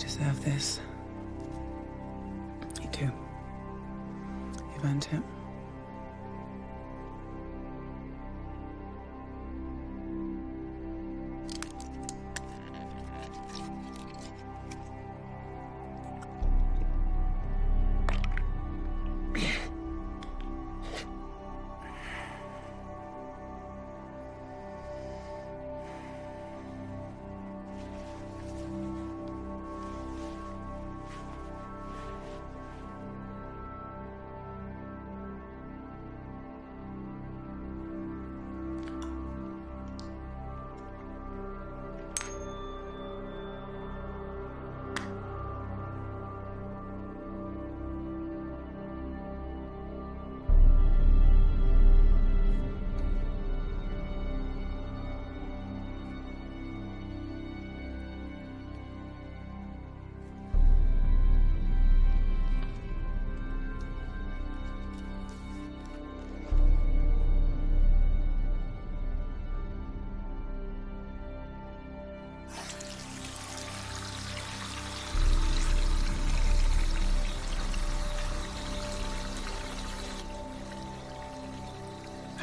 deserve this. You do. You've earned it.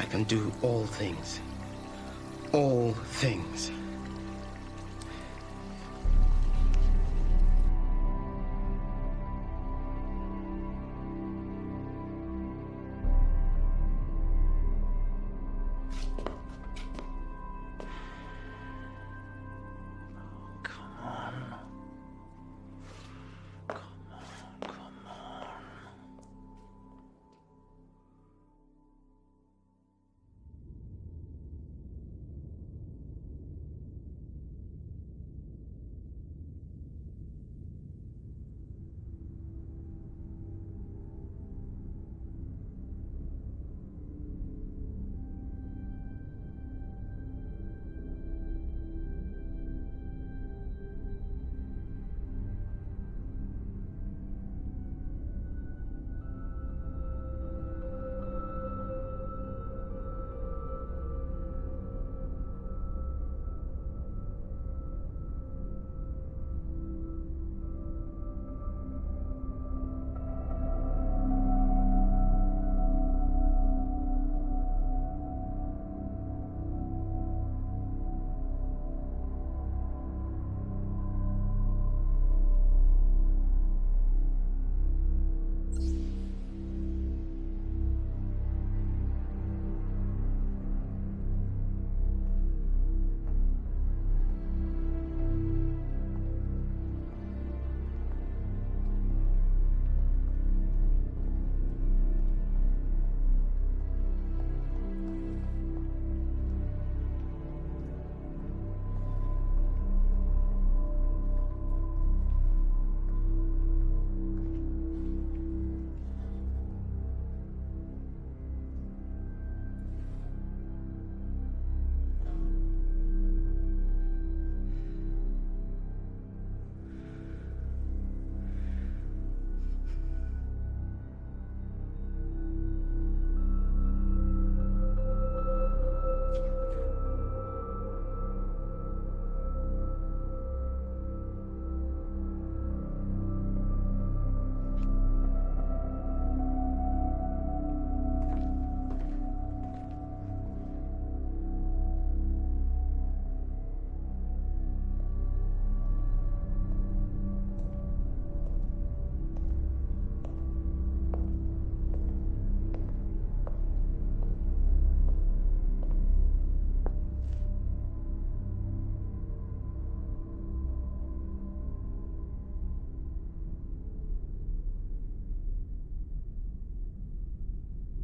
I can do all things. All things.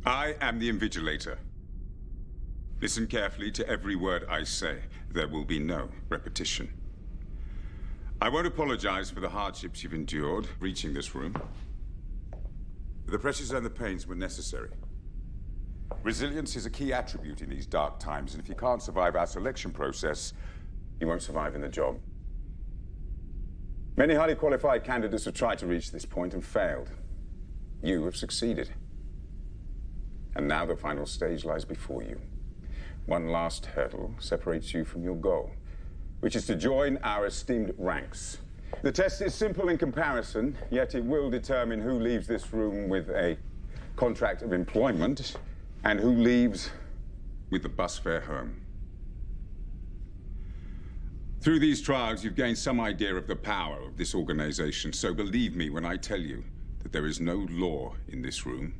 I am the invigilator. Listen carefully to every word I say. There will be no repetition. I won't apologize for the hardships you've endured reaching this room. The pressures and the pains were necessary. Resilience is a key attribute in these dark times, and if you can't survive our selection process, you won't survive in the job. Many highly qualified candidates have tried to reach this point and failed. You have succeeded. And now the final stage lies before you. One last hurdle separates you from your goal, which is to join our esteemed ranks The test is simple in comparison, yet it will determine who leaves this room with a contract of employment and who leaves with the bus fare home. Through these trials, you've gained some idea of the power of this organization, so believe me when I tell you that there is no law in this room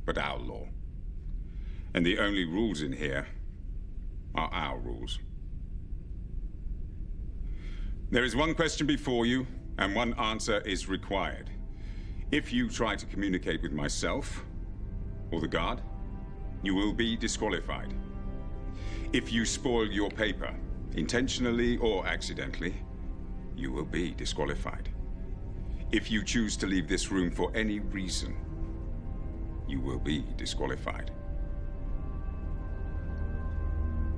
but our law. And the only rules in here are our rules. There is one question before you, and one answer is required. If you try to communicate with myself or the guard, you will be disqualified. If you spoil your paper, intentionally or accidentally, you will be disqualified. If you choose to leave this room for any reason, you will be disqualified.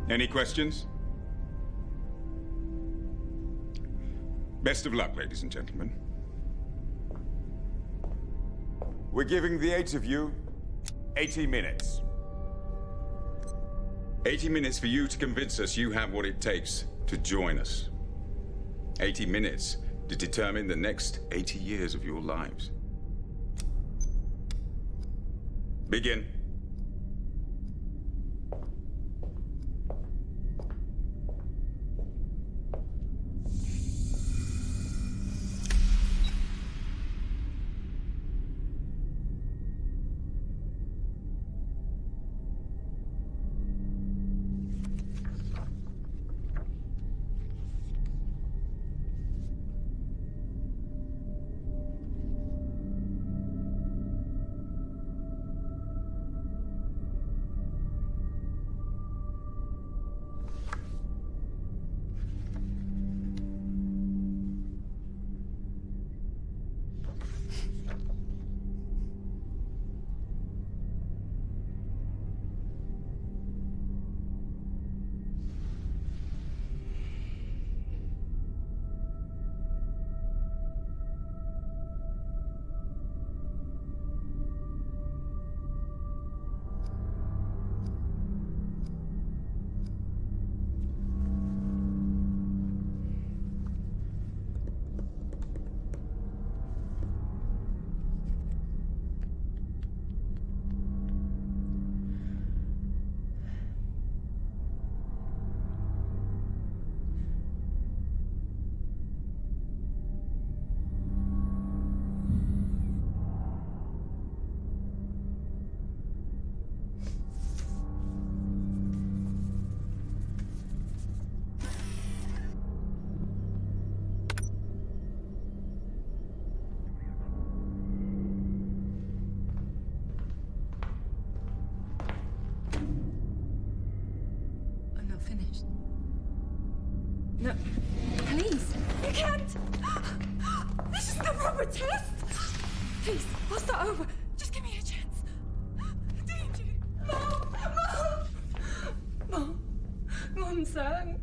Any questions? Best of luck, ladies and gentlemen. We're giving the 8 of you 80 minutes. 80 minutes for you to convince us you have what it takes to join us. 80 minutes to determine the next 80 years of your lives. Begin. No, please. You can't. This is the proper test. Please, I'll start over. Just give me a chance. Danger. Mom. Mom, son.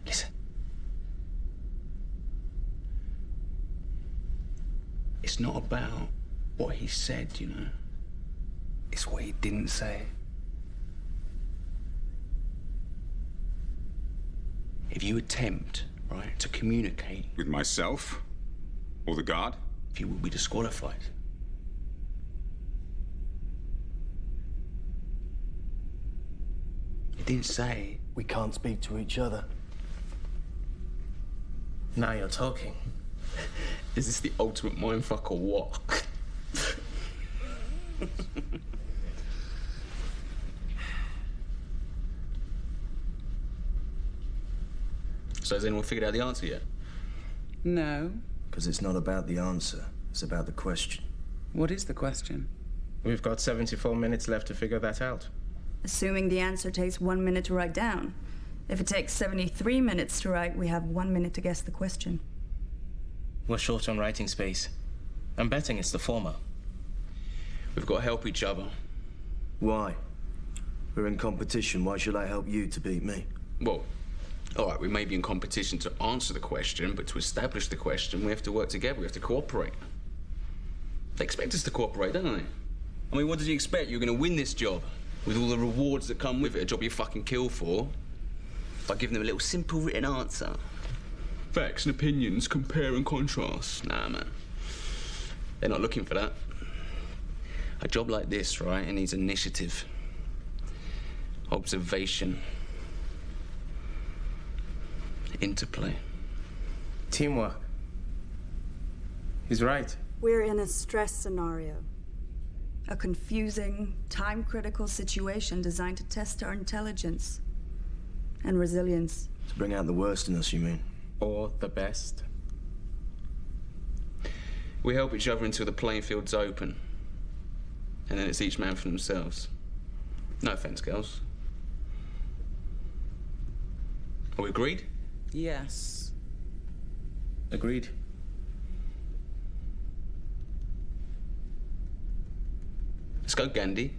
Listen. It's not about what he said, you know. It's what he didn't say. If you attempt, right, to communicate With myself? Or the guard? you will be disqualified. It didn't say. We can't speak to each other. Now you're talking. Is this the ultimate mindfuck or what? So has anyone figured out the answer yet? No. Because it's not about the answer, it's about the question. What is the question? We've got 74 minutes left to figure that out. Assuming the answer takes 1 minute to write down. If it takes 73 minutes to write, we have 1 minute to guess the question. We're short on writing space. I'm betting it's the former. We've got to help each other. Why? We're in competition. Why should I help you to beat me? Well, all right, we may be in competition to answer the question, but to establish the question, we have to work together. We have to cooperate. They expect us to cooperate, don't they? I mean, what did you expect? You're going to win this job with all the rewards that come with it, a job you fucking kill for, by giving them a little simple written answer. Facts and opinions, compare and contrast. Nah, man. They're not looking for that. A job like this, right, it needs initiative, observation, interplay. Teamwork. He's right. We're in a stress scenario. A confusing, time-critical situation designed to test our intelligence and resilience. To bring out the worst in us, you mean? Or the best. We help each other until the playing field's open. And then it's each man for themselves. No offense, girls. Are we agreed? Yes. Agreed. Let's go, Gandhi.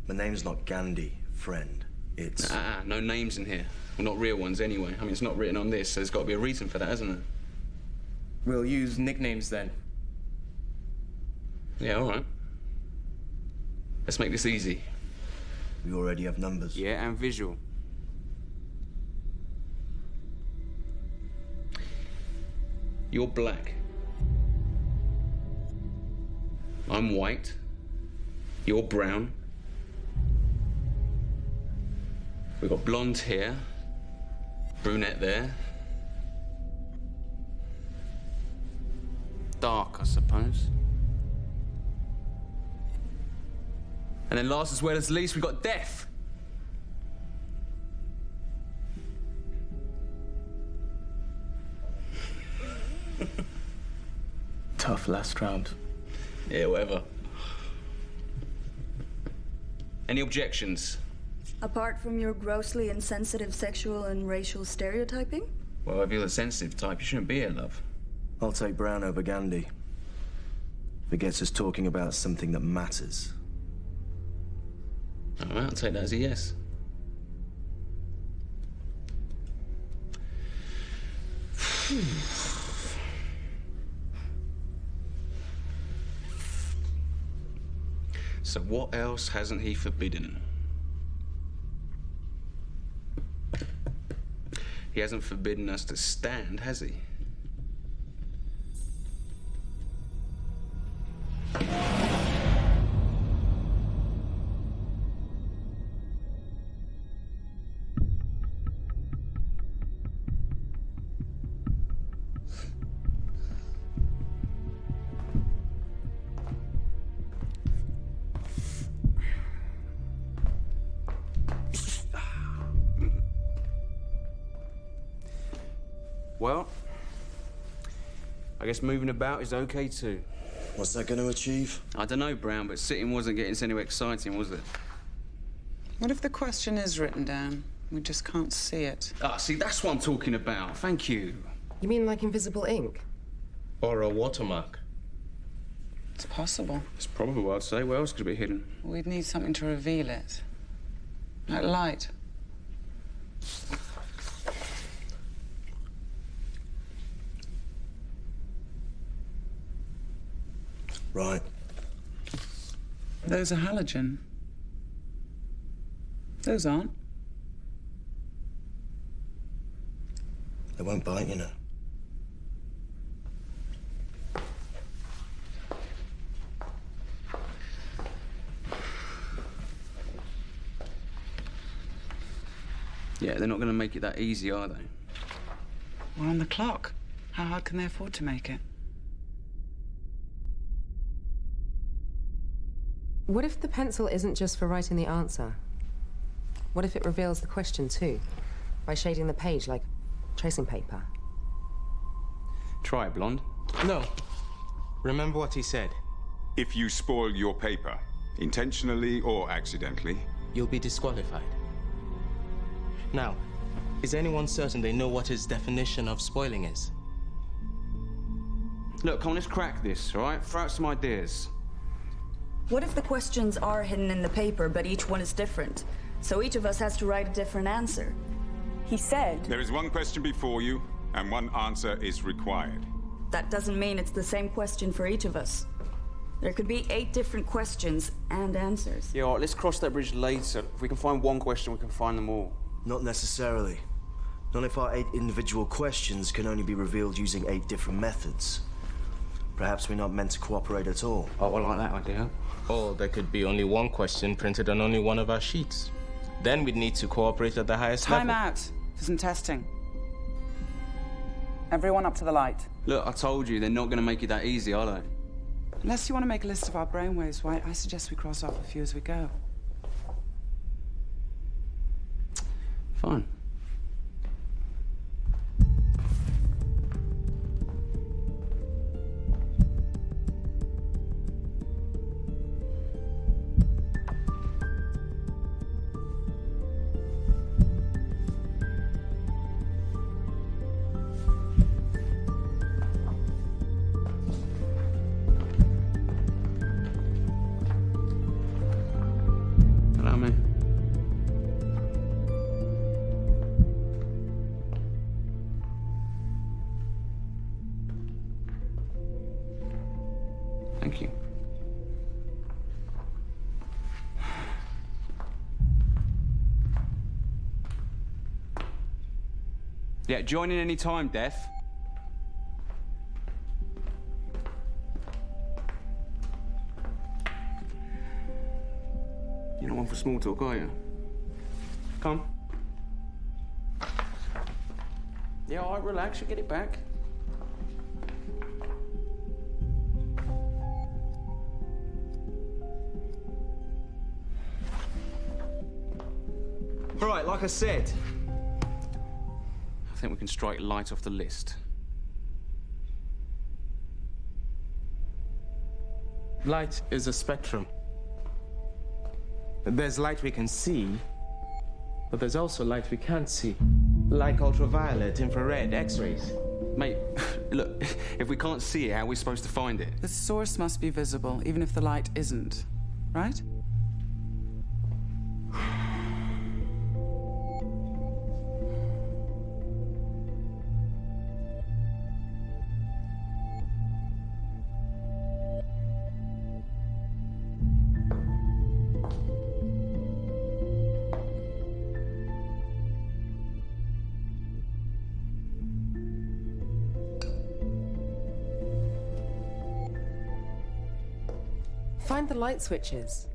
My name's not Gandhi, friend. It's... No names in here. Well, not real ones anyway. I mean, it's not written on this, so there's got to be a reason for that, hasn't there? We'll use nicknames then. Yeah, all right. Let's make this easy. We already have numbers. Yeah, and visual. You're black. I'm white. You're brown. We've got blonde hair. Brunette there. Dark, I suppose. And then last as well as least, we've got deaf. Tough last round. Yeah, whatever. Any objections? Apart from your grossly insensitive sexual and racial stereotyping? Well, if you're the sensitive type, you shouldn't be here, love. I'll take Brown over Gandhi. If it gets us talking about something that matters. All right, I'll take that as a yes. So what else hasn't he forbidden? He hasn't forbidden us to stand, has he? Well, I guess moving about is okay too. What's that going to achieve? I don't know, Brown, but sitting wasn't getting us anywhere exciting, was it? What if the question is written down? We just can't see it. Ah, see, that's what I'm talking about. Thank you. You mean like invisible ink? Or a watermark. It's possible. It's probable, I'd say. Where else could it be hidden? We'd need something to reveal it. Like light. Right. Those are halogen. Those aren't. They won't bite, you know. Yeah, they're not going to make it that easy, are they? We're on the clock. How hard can they afford to make it? What if the pencil isn't just for writing the answer? What if it reveals the question too? By shading the page like tracing paper? Try it, Blonde. No. Remember what he said. If you spoil your paper, intentionally or accidentally, You'll be disqualified. Now, is anyone certain they know what his definition of spoiling is? Look, come on, let's crack this, all right? Throw out some ideas. What if the questions are hidden in the paper, but each one is different? So each of us has to write a different answer. He said... there is one question before you, and one answer is required. That doesn't mean it's the same question for each of us. There could be 8 different questions and answers. Yeah, all right, let's cross that bridge later. If we can find one question, we can find them all. Not necessarily. Not if our 8 individual questions can only be revealed using 8 different methods. Perhaps we're not meant to cooperate at all. Oh, I like that idea. Or there could be only one question printed on only one of our sheets. Then we'd need to cooperate at the highest level. Time out for some testing. Everyone up to the light. Look, I told you, they're not going to make it that easy, are they? Unless you want to make a list of our brainwaves, White, I suggest we cross off a few as we go. Fine. Allow me. Thank you. Yeah, join in any time, Death. You're not one for small talk, are you? Come. Yeah, all right, relax, you'll get it back. All right, like I said, I think we can strike light off the list. Light is a spectrum. There's light we can see, but there's also light we can't see. Like ultraviolet, infrared, X-rays. Mate, look, if we can't see it, how are we supposed to find it? The source must be visible, even if the light isn't, right? Find the light switches.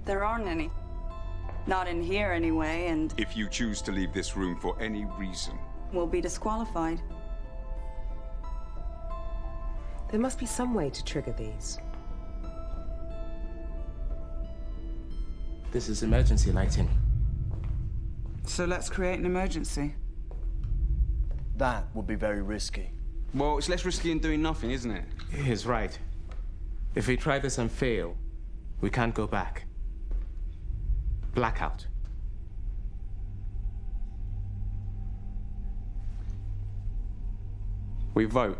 There aren't any. Not in here, anyway, and If you choose to leave this room for any reason, we'll be disqualified. There must be some way to trigger these. This is emergency lighting. So let's create an emergency. That would be very risky. Well, it's less risky than doing nothing, isn't it? He's right. If we try this and fail, we can't go back. Blackout. We vote.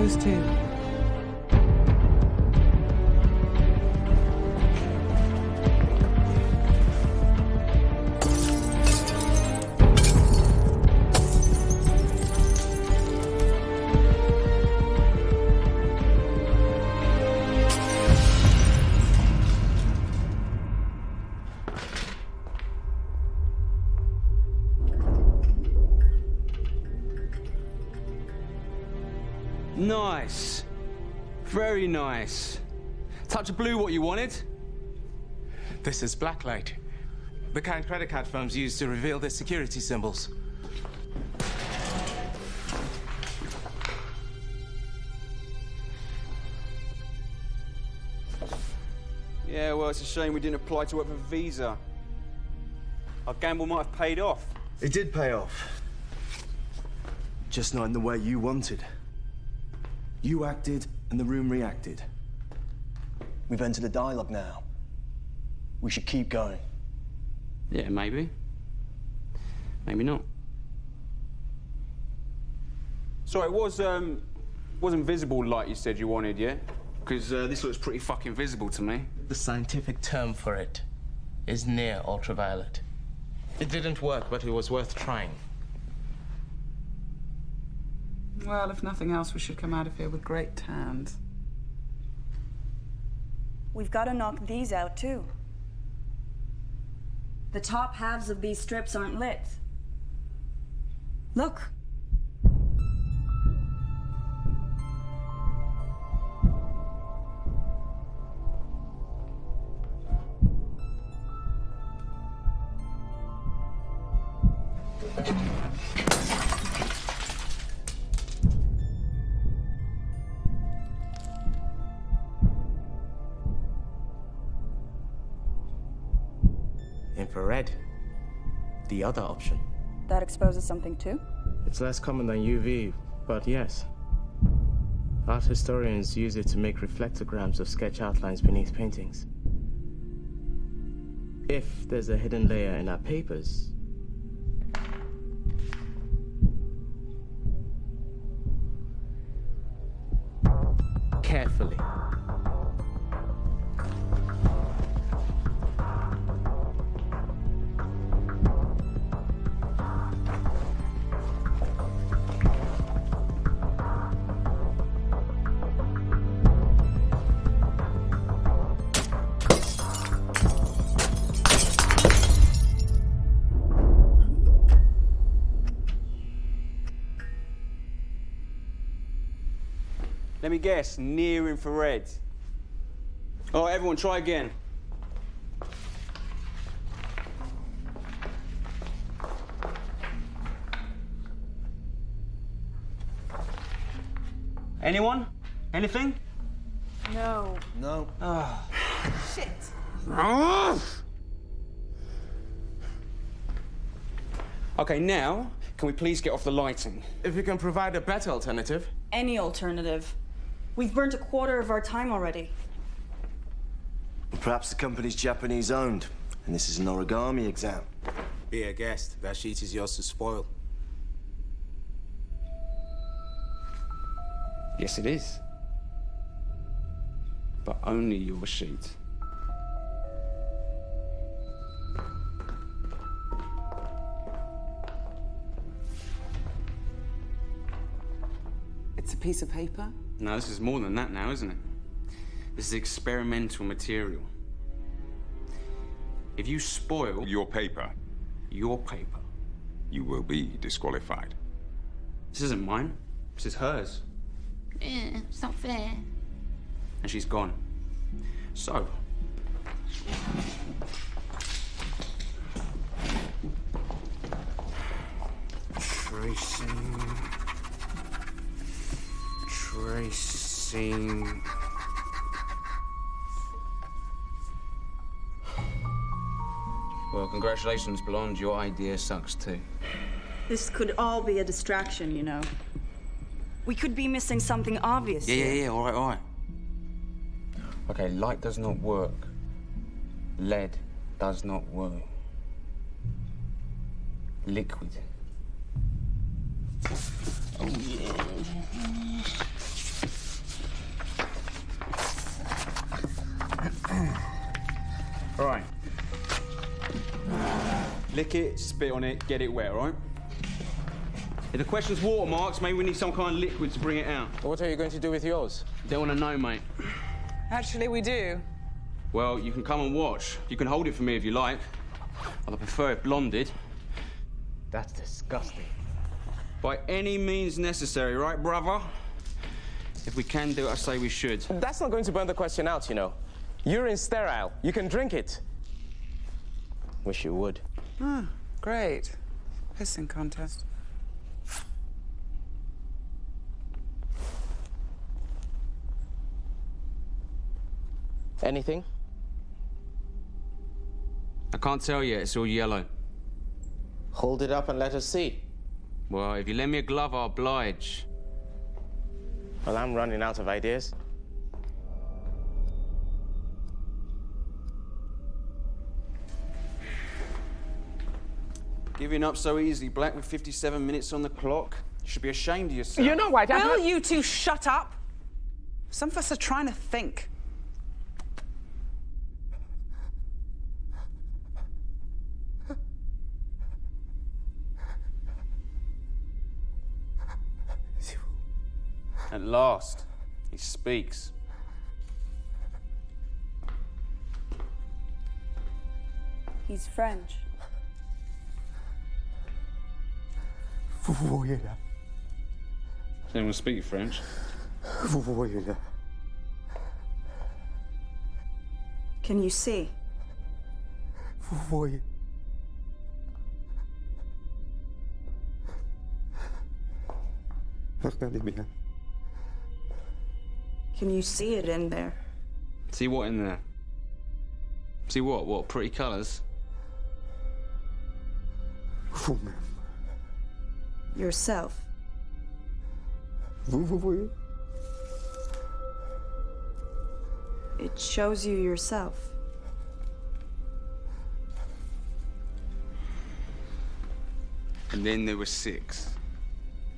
close too. Nice. Very nice. Touch of blue what you wanted? This is blacklight. The kind credit card firms use to reveal their security symbols. Yeah, well, it's a shame we didn't apply to work for Visa. Our gamble might have paid off. It did pay off. Just not in the way you wanted. You acted, and the room reacted. We've entered a dialogue now. We should keep going. Yeah, maybe. Maybe not. So it wasn't visible like you said you wanted, yeah? Because this looks pretty fucking visible to me. The scientific term for it is near ultraviolet. It didn't work, but it was worth trying. Well, if nothing else, we should come out of here with great tans. We've got to knock these out, too. The top halves of these strips aren't lit. Look. Infrared. The other option. That exposes something, too? It's less common than UV, but yes. Art historians use it to make reflectograms of sketch outlines beneath paintings. If there's a hidden layer in our papers, carefully. Let me guess, near infrared. All right, everyone, try again. Anyone? Anything? No. No. Oh. Shit. Okay, now, can we please get off the lighting? If you can provide a better alternative. Any alternative. We've burnt a quarter of our time already. Perhaps the company's Japanese-owned, and this is an origami exam. Be a guest. That sheet is yours to spoil. Yes, it is. But only your sheet. It's a piece of paper? No, this is more than that now, isn't it? This is experimental material. If you spoil... Your paper, your paper. you will be disqualified. This isn't mine. This is hers. It's not fair. And she's gone. So... Tracing... Well, congratulations, Blonde. Your idea sucks too. This could all be a distraction, you know. We could be missing something obvious. Yeah, all right. Okay, light does not work. Lead does not work. Liquid. Oh, yeah. lick it, spit on it, get it wet, all right? If the question's watermarks, maybe we need some kind of liquid to bring it out. What are you going to do with yours? Don't want to know, mate. Actually, we do. Well, you can come and watch. You can hold it for me if you like. I'd prefer it blonded. That's disgusting. By any means necessary, right, brother? If we can do it, I say we should. That's not going to burn the question out, you know. Urine's sterile. You can drink it. Wish you would. Ah, great. Pissing contest. Anything? I can't tell yet. It's all yellow. Hold it up and let us see. Well, if you lend me a glove, I'll oblige. Well, I'm running out of ideas. Giving up so easily, Black, with 57 minutes on the clock. You should be ashamed of yourself. You know what? Will you two shut up? Some of us are trying to think. At last, he speaks. He's French. Does anyone speak French? Can you see? Can you see it in there? See what in there? See what? What, pretty colours? Yourself. It shows you yourself. And then there were 6.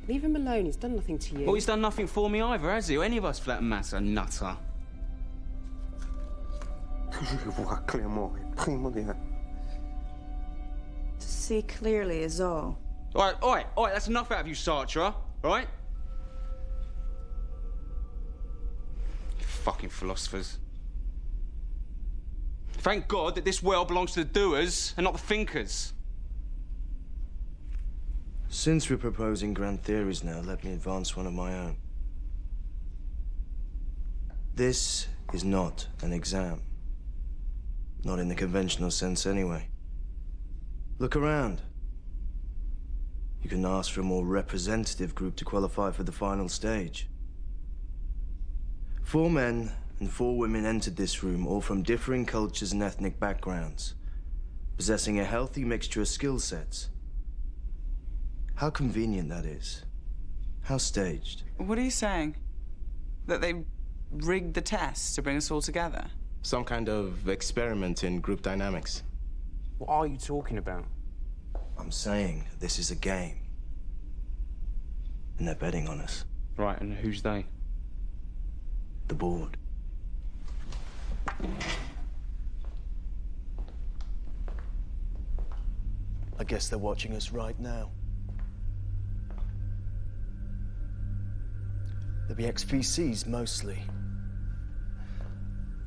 Leave him alone. He's done nothing to you. Well, he's done nothing for me either, has he? Or any of us, for that matter, nutter. To see clearly is all. All right, that's enough out of you, Sartre, all right? You fucking philosophers. Thank God that this world belongs to the doers and not the thinkers. Since we're proposing grand theories now, let me advance one of my own. This is not an exam. Not in the conventional sense, anyway. Look around. You can ask for a more representative group to qualify for the final stage. 4 men and 4 women entered this room, all from differing cultures and ethnic backgrounds, possessing a healthy mixture of skill sets. How convenient that is. How staged. What are you saying? That they rigged the test to bring us all together? Some kind of experiment in group dynamics. What are you talking about? I'm saying this is a game. And they're betting on us. Right, and who's they? The board. I guess they're watching us right now. They'll be ex-VCs, mostly.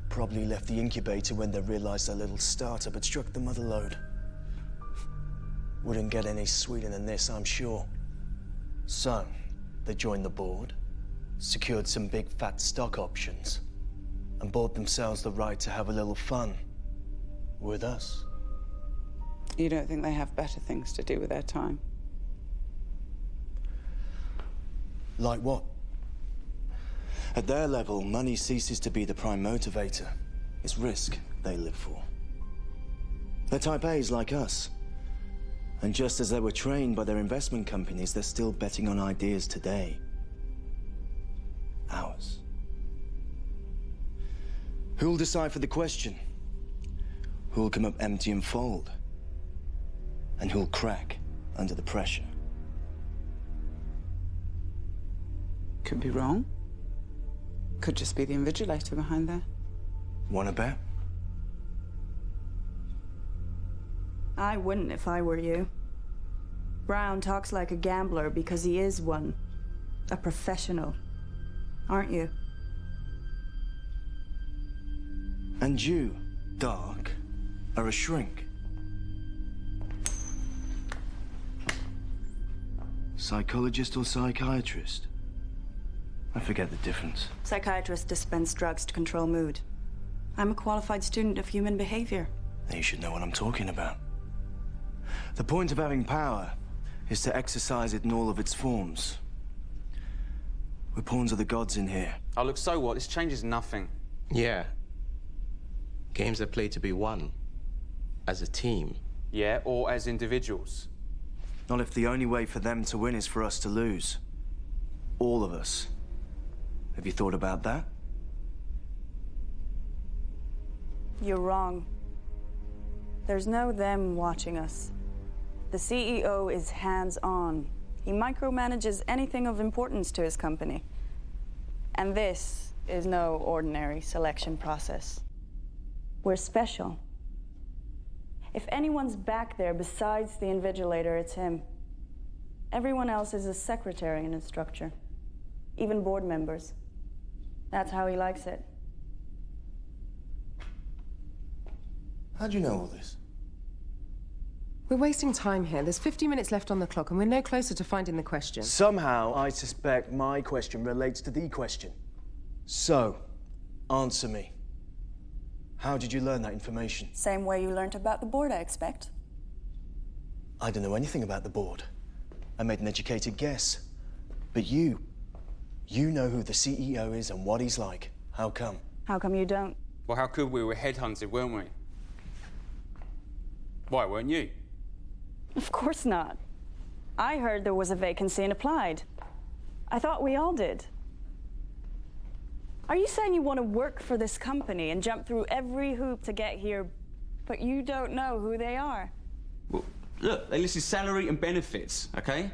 Probably left the incubator when they realized their little startup had struck the mother lode. Wouldn't get any sweeter than this, I'm sure. So, they joined the board, secured some big fat stock options, and bought themselves the right to have a little fun with us. You don't think they have better things to do with their time? Like what? At their level, money ceases to be the prime motivator. It's risk they live for. They're type A's like us. And just as they were trained by their investment companies, they're still betting on ideas today. Ours. Who'll decipher the question? Who'll come up empty and fold? And who'll crack under the pressure? Could be wrong. Could just be the invigilator behind there. Wanna bet? I wouldn't if I were you. Brown talks like a gambler because he is one. A professional. Aren't you? And you, Dark, are a shrink. Psychologist or psychiatrist? I forget the difference. Psychiatrists dispense drugs to control mood. I'm a qualified student of human behavior. You should know what I'm talking about. The point of having power is to exercise it in all of its forms. We're pawns of the gods in here. Oh, look, so what? This changes nothing. Yeah. Games are played to be won. As a team. Yeah, or as individuals. Not if the only way for them to win is for us to lose. All of us. Have you thought about that? You're wrong. There's no them watching us. The CEO is hands-on. He micromanages anything of importance to his company. And this is no ordinary selection process. We're special. If anyone's back there besides the invigilator, it's him. Everyone else is a secretary in his structure. Even board members. That's how he likes it. How'd you know all this? We're wasting time here. There's 50 minutes left on the clock, and we're no closer to finding the question. Somehow, I suspect my question relates to the question. So, answer me. How did you learn that information? Same way you learned about the board, I expect. I don't know anything about the board. I made an educated guess. But you know who the CEO is and what he's like. How come? How come you don't? Well, how could we? We were headhunted, weren't we? Why, weren't you? Of course not. I heard there was a vacancy and applied. I thought we all did. Are you saying you want to work for this company and jump through every hoop to get here, but you don't know who they are? Well, look, they listed salary and benefits, okay?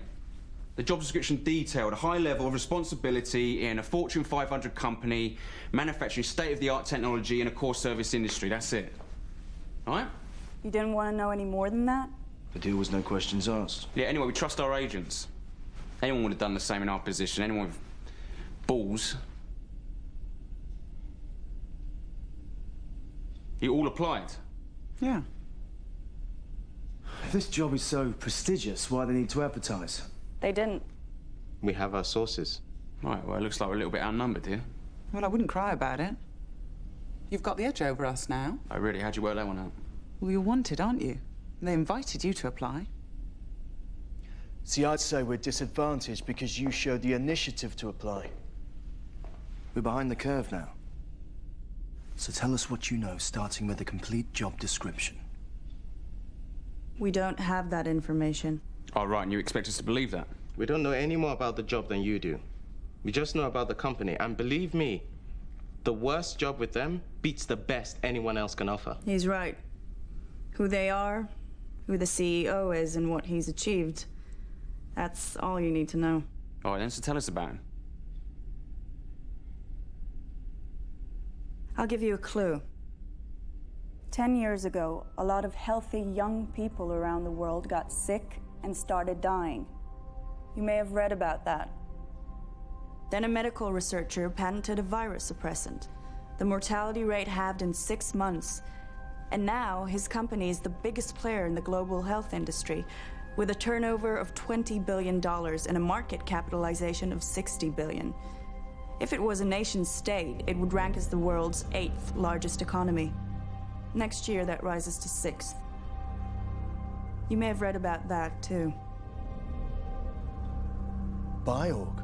The job description detailed a high level of responsibility in a Fortune 500 company, manufacturing state-of-the-art technology in a core service industry. That's it. All right? You didn't want to know any more than that? The deal was no questions asked. Yeah, anyway, we trust our agents. Anyone would have done the same in our position. Anyone with balls. You all applied? Yeah. If this job is so prestigious, why do they need to advertise? They didn't. We have our sources. Right, well, it looks like we're a little bit outnumbered here. Well, I wouldn't cry about it. You've got the edge over us now. Oh, really? How'd you work that one out? Well, you're wanted, aren't you? They invited you to apply. See, I'd say we're disadvantaged because you showed the initiative to apply. We're behind the curve now. So tell us what you know, starting with a complete job description. We don't have that information. Oh, right, and you expect us to believe that? We don't know any more about the job than you do. We just know about the company, and believe me, the worst job with them beats the best anyone else can offer. He's right. Who they are, who the CEO is, and what he's achieved. That's all you need to know. All right, then, so tell us about him. I'll give you a clue. 10 years ago, a lot of healthy young people around the world got sick and started dying. You may have read about that. Then a medical researcher patented a virus suppressant. The mortality rate halved in 6 months. And now his company is the biggest player in the global health industry, with a turnover of $20 billion and a market capitalization of $60 billion. If it was a nation state, it would rank as the world's 8th largest economy. Next year, that rises to 6th. You may have read about that, too. Biorg?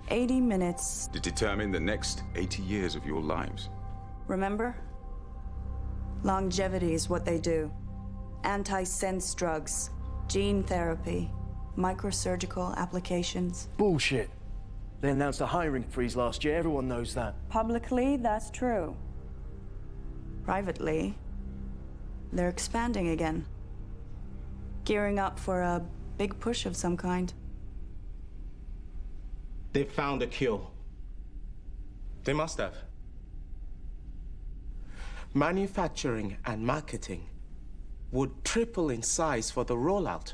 80 minutes. To determine the next 80 years of your lives. Remember? Longevity is what they do. Anti-sense drugs, gene therapy, microsurgical applications. Bullshit. They announced a hiring freeze last year. Everyone knows that. Publicly, that's true. Privately, they're expanding again. Gearing up for a big push of some kind. They found a cure. They must have. Manufacturing and marketing. would triple in size for the rollout.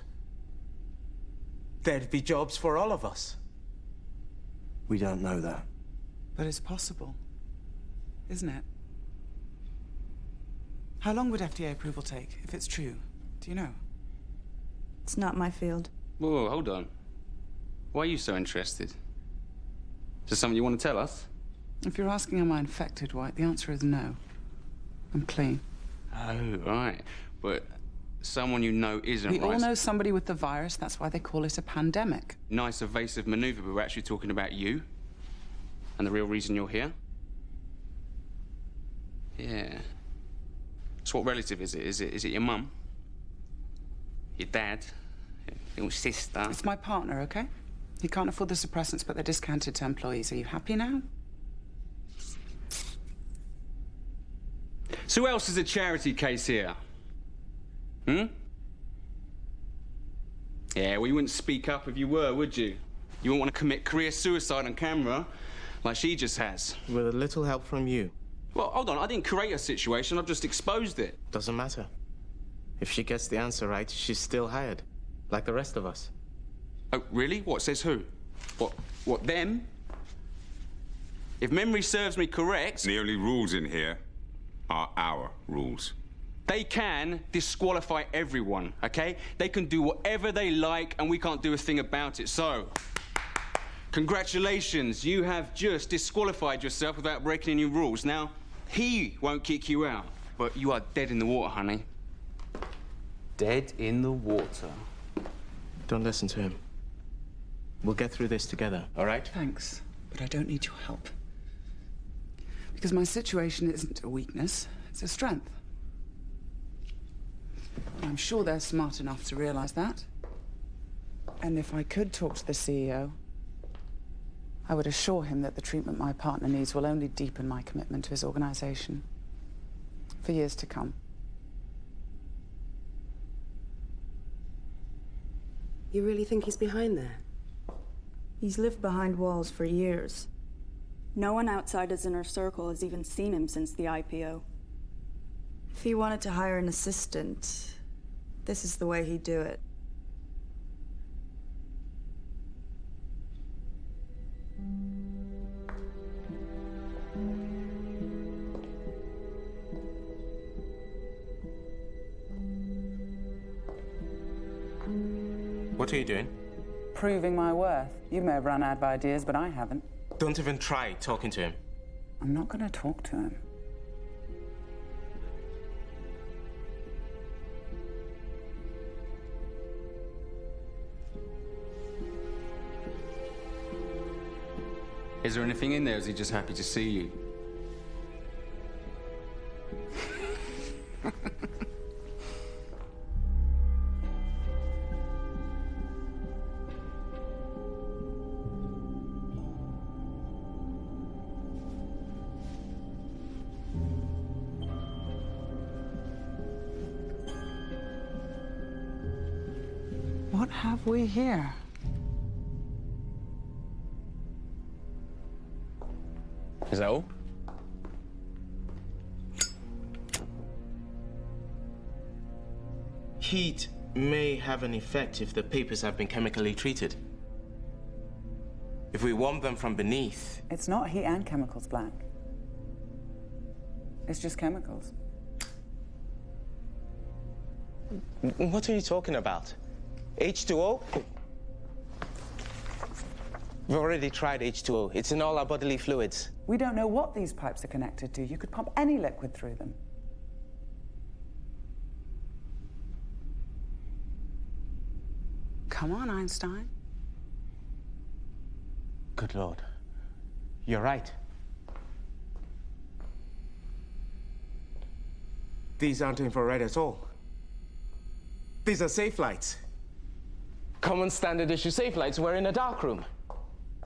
There'd be jobs for all of us. We don't know that. But it's possible, isn't it? How long would FDA approval take, if it's true? Do you know? It's not my field. Whoa, hold on. Why are you so interested? Is there something you want to tell us? If you're asking am I infected, White, the answer is no. I'm clean. Oh, right. But someone you know isn't, We right? all know somebody with the virus. That's why they call it a pandemic. Nice evasive maneuver, but we're actually talking about you. And the real reason you're here. Yeah. So what relative is it? Is it your mum? Your dad? Your sister? It's my partner, okay? He can't afford the suppressants, but they're discounted to employees. Are you happy now? So who else is a charity case here? Hmm? Yeah, well, you wouldn't speak up if you were, would you? You wouldn't want to commit career suicide on camera like she just has. With a little help from you. Well, hold on, I didn't create a situation, I've just exposed it. Doesn't matter. If she gets the answer right, she's still hired. Like the rest of us. Oh, really? What, says who? What, them? If memory serves me correct... The only rules in here are our rules. They can disqualify everyone, okay? They can do whatever they like and we can't do a thing about it. So, congratulations, you have just disqualified yourself without breaking any rules. Now, he won't kick you out, but you are dead in the water, honey. Dead in the water. Don't listen to him. We'll get through this together, all right? Thanks, but I don't need your help. Because my situation isn't a weakness, it's a strength. I'm sure they're smart enough to realize that. And if I could talk to the CEO, I would assure him that the treatment my partner needs will only deepen my commitment to his organization for years to come. You really think he's behind there? He's lived behind walls for years. No one outside his inner circle has even seen him since the IPO. If he wanted to hire an assistant, this is the way he'd do it. What are you doing? Proving my worth. You may have run out of ideas, but I haven't. Don't even try talking to him. I'm not going to talk to him. Is there anything in there, or is he just happy to see you? What have we here? Is that all? Heat may have an effect if the papers have been chemically treated. If we warm them from beneath... It's not heat and chemicals, Black. It's just chemicals. What are you talking about? H2O? We've already tried H2O. It's in all our bodily fluids. We don't know what these pipes are connected to. You could pump any liquid through them. Come on, Einstein. Good Lord. You're right. These aren't infrared at all. These are safe lights. Common standard issue safe lights were in a dark room.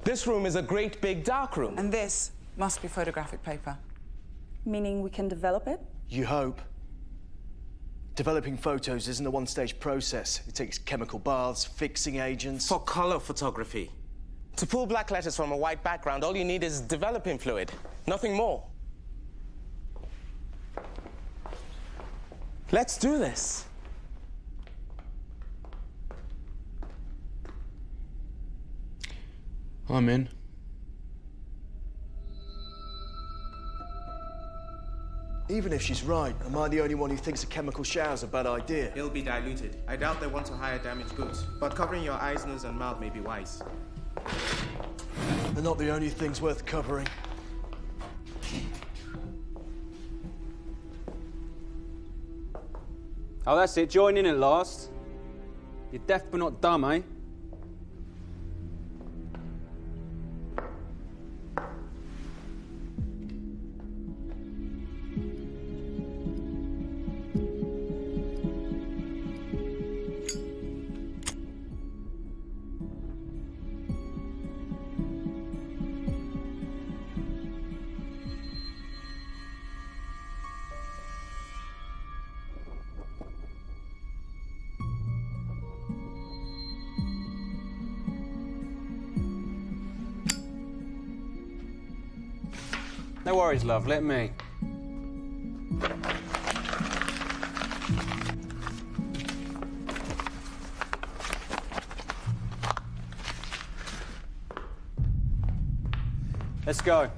This room is a great big dark room. And this must be photographic paper. Meaning we can develop it? You hope. Developing photos isn't a one-stage process. It takes chemical baths, fixing agents... For color photography. To pull black letters from a white background, all you need is developing fluid. Nothing more. Let's do this. I'm in. Even if she's right, am I the only one who thinks a chemical shower's a bad idea? It'll be diluted. I doubt they want to hire damaged goods, but covering your eyes, nose, and mouth may be wise. They're not the only things worth covering. Oh, that's it. Join in at last. You're deaf but not dumb, eh? No worries, love. Let me. Let's go.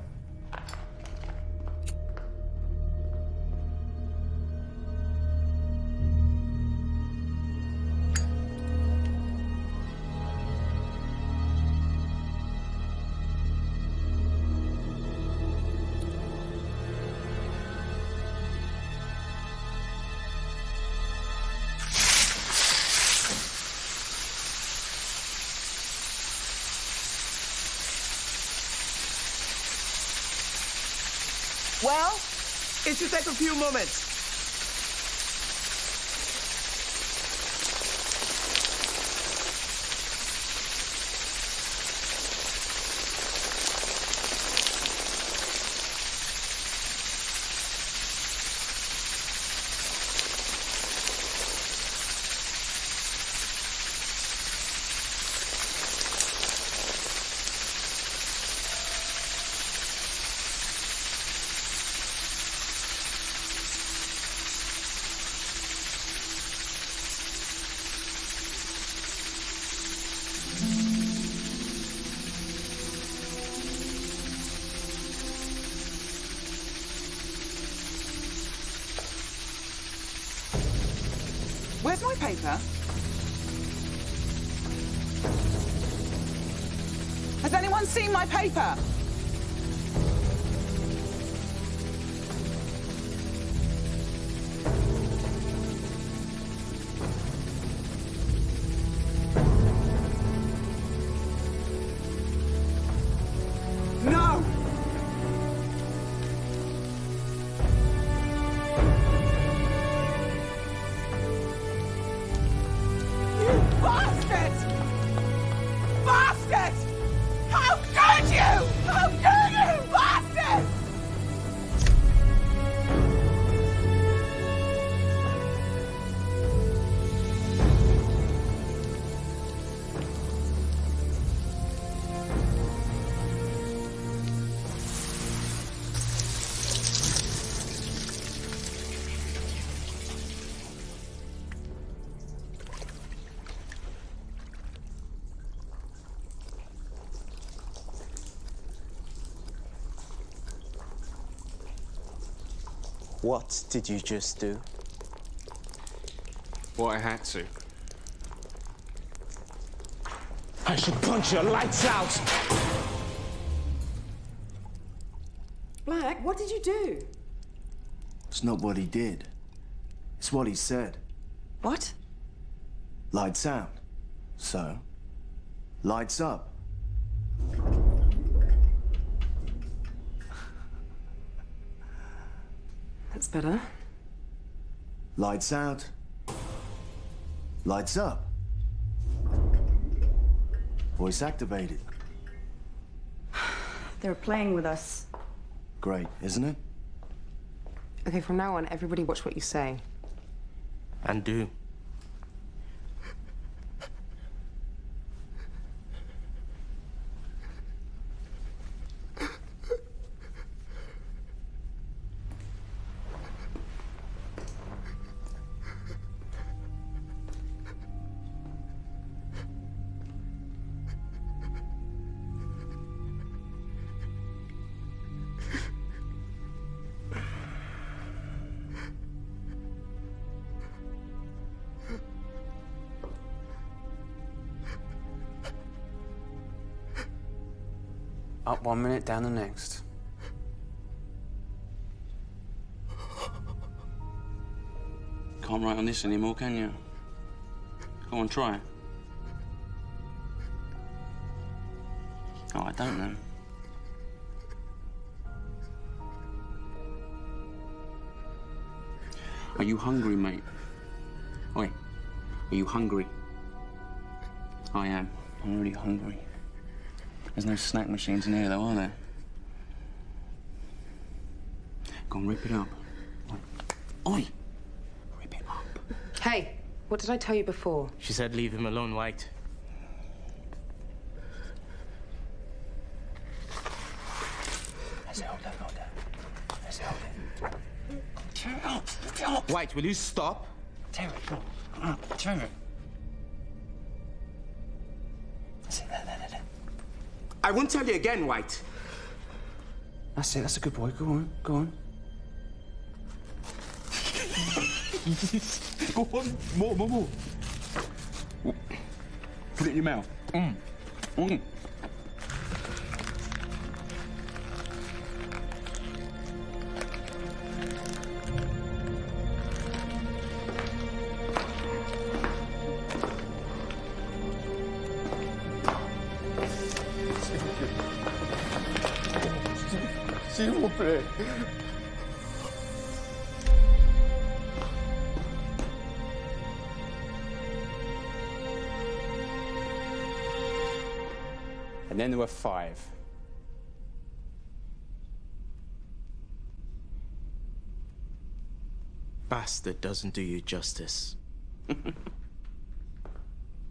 Well, it should take a few moments. Where's my paper? Has anyone seen my paper? No! Bastard! Bastard! How could you? How could you, bastard! What did you just do? What I had to. I should punch your lights out! Black, what did you do? It's not what he did. It's what he said. What? Lights out. So, lights up. That's better. Lights out. Lights up. Voice activated. They're playing with us. Great, isn't it? Okay, from now on, everybody watch what you say. And do. Up 1 minute, down the next. Can't write on this anymore, can you? Go on, try. Oh, I don't know. Are you hungry, mate? Oi, are you hungry? I am. I'm really hungry. There's no snack machines in here, though, are there? Go on, rip it up. Oi! Rip it up. Hey, what did I tell you before? She said leave him alone, White. Let's hold that. Let's hold it. Tear it up. White, will you stop? Tear it up. Tear it. That's it, there. I won't tell you again, White. That's it, that's a good boy. Go on, go on. Go on, more. Put it in your mouth. S'il vous plaît. And then there were 5. Bastard doesn't do you justice.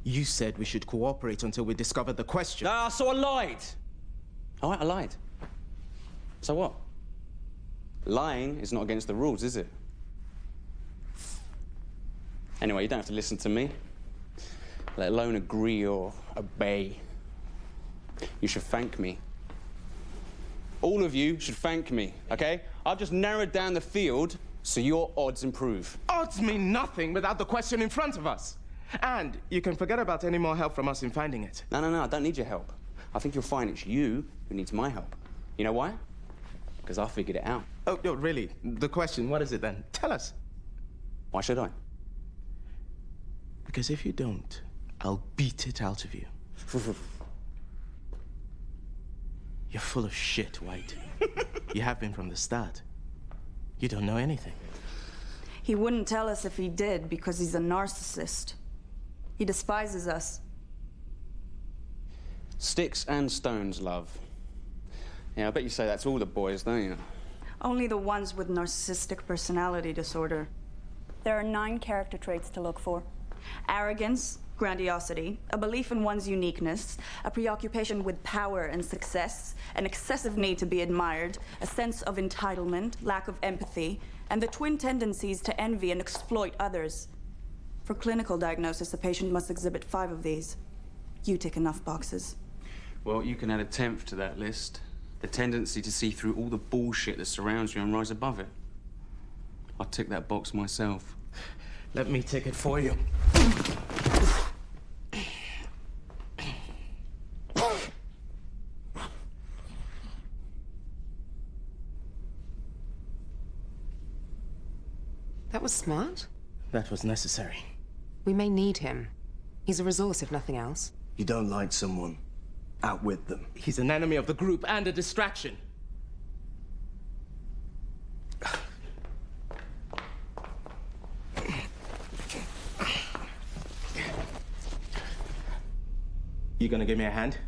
You said we should cooperate until we discover the question. Ah, so I lied. All right, I lied. So what? Lying is not against the rules, is it? Anyway, you don't have to listen to me, let alone agree or obey. You should thank me. All of you should thank me, okay? I've just narrowed down the field so your odds improve. Odds mean nothing without the question in front of us. And you can forget about any more help from us in finding it. No, I don't need your help. I think you'll find it's you who needs my help. You know why? Because I figured it out. Oh, no, really? The question, what is it then? Tell us. Why should I? Because if you don't, I'll beat it out of you. You're full of shit, White. You have been from the start. You don't know anything. He wouldn't tell us if he did because he's a narcissist. He despises us. Sticks and stones, love. Yeah, I bet you say that to all the boys, don't you? Only the ones with narcissistic personality disorder. There are 9 character traits to look for. Arrogance, grandiosity, a belief in one's uniqueness, a preoccupation with power and success, an excessive need to be admired, a sense of entitlement, lack of empathy, and the twin tendencies to envy and exploit others. For clinical diagnosis, a patient must exhibit 5 of these. You tick enough boxes. Well, you can add a 10th to that list. The tendency to see through all the bullshit that surrounds you and rise above it. I tick that box myself. Let me tick it for you. That was smart. That was necessary. We may need him. He's a resource, if nothing else. You don't like someone, out with them. He's an enemy of the group and a distraction. You gonna give me a hand?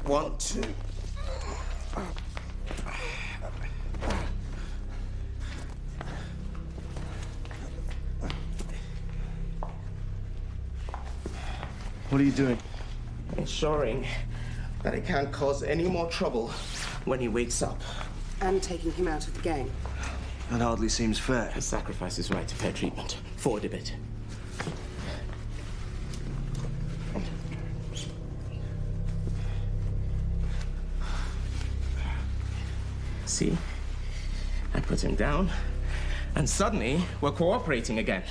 One, two. What are you doing? Ensuring that it can't cause any more trouble when he wakes up. And taking him out of the game. That hardly seems fair. He sacrifices right to fair treatment. Forward a bit. See? I put him down, and suddenly we're cooperating again.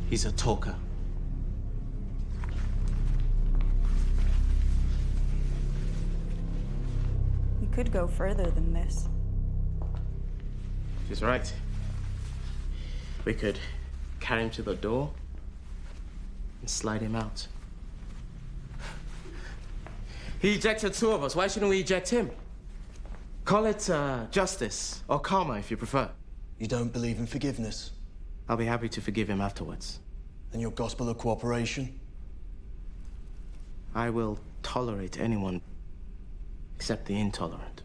He's a talker. We could go further than this. She's right. We could carry him to the door and slide him out. He ejected two of us. Why shouldn't we eject him? Call it justice or karma if you prefer. You don't believe in forgiveness? I'll be happy to forgive him afterwards. And your gospel of cooperation? I will tolerate anyone except the intolerant.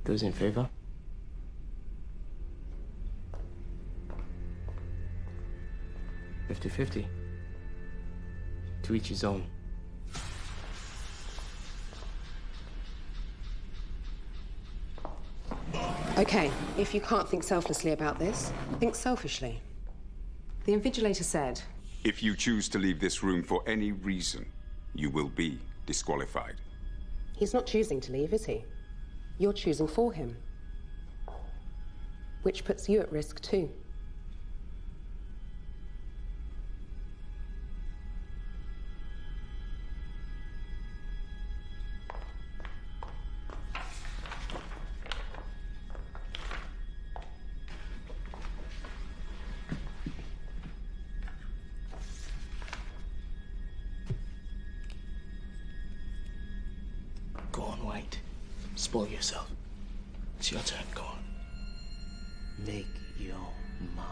Those in favor? $50-50. To each his own. Okay, if you can't think selflessly about this, think selfishly. The invigilator said... If you choose to leave this room for any reason, you will be disqualified. He's not choosing to leave, is he? You're choosing for him. Which puts you at risk, too. Go on, White. Spoil yourself. It's your turn. Go on. Make your mark.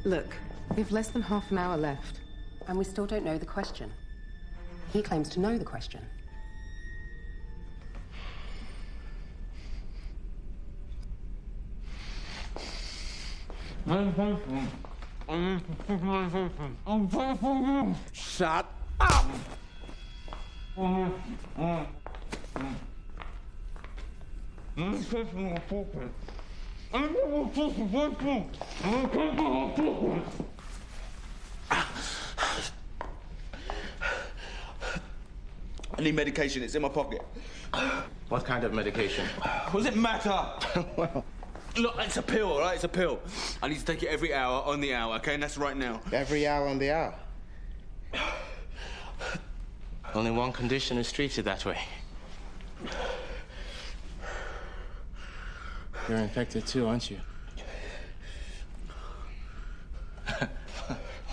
Look, we've less than half an hour left, and we still don't know the question. He claims to know the question. Shut up! I need medication. It's in my pocket. What kind of medication? What does it matter? Well, look, it's a pill, all right? It's a pill. I need to take it every hour on the hour, okay? And that's right now. every hour on the hour. Only one condition is treated that way. You're infected too, aren't you?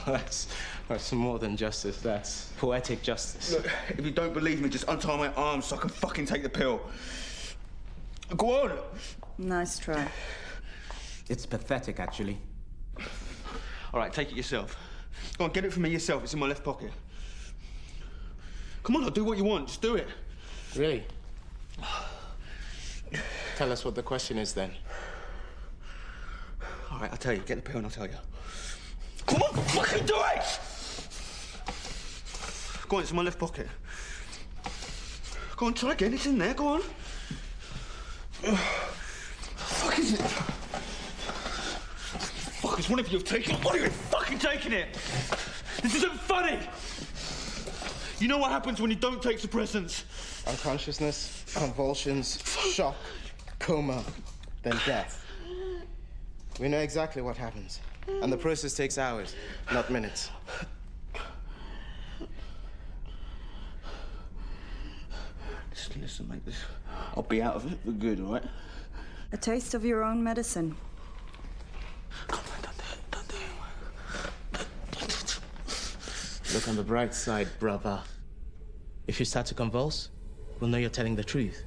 That's more than justice. That's poetic justice. Look, if you don't believe me, just untie my arms so I can fucking take the pill. Go on. Nice try. It's pathetic, actually. All right, take it yourself. Go on, get it from me yourself. It's in my left pocket. Come on, I'll do what you want. Just do it. Really? Tell us what the question is, then. All right, I'll tell you. Get the pill and I'll tell you. Come on, fucking do it! Go on, it's in my left pocket. Go on, try again. It's in there. Go on. Fuck is it? Fuck, it's one of you have taken it. One of you have fucking taken it. This isn't funny. You know what happens when you don't take suppressants? Unconsciousness, convulsions, shock, coma, then death. We know exactly what happens. And the process takes hours, not minutes. Just listen, mate. I'll be out of it for good, all right? A taste of your own medicine. Come on, don't do it. Look on the bright side, brother. If you start to convulse, we'll know you're telling the truth.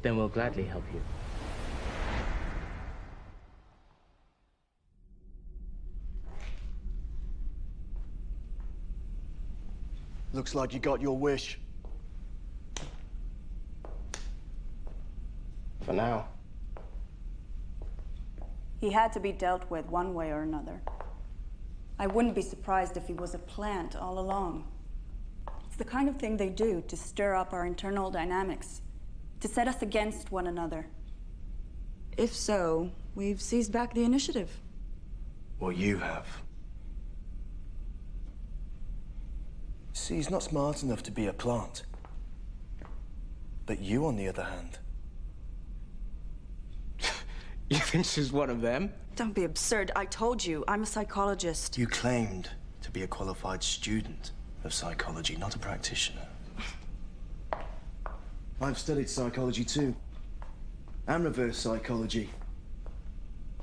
Then we'll gladly help you. Looks like you got your wish. For now. He had to be dealt with one way or another. I wouldn't be surprised if he was a plant all along. It's the kind of thing they do to stir up our internal dynamics, to set us against one another. If so, we've seized back the initiative. Well, you have. See, he's not smart enough to be a plant. But you, on the other hand... You think she's one of them? Don't be absurd. I told you, I'm a psychologist. You claimed to be a qualified student of psychology, not a practitioner. I've studied psychology too, and reverse psychology.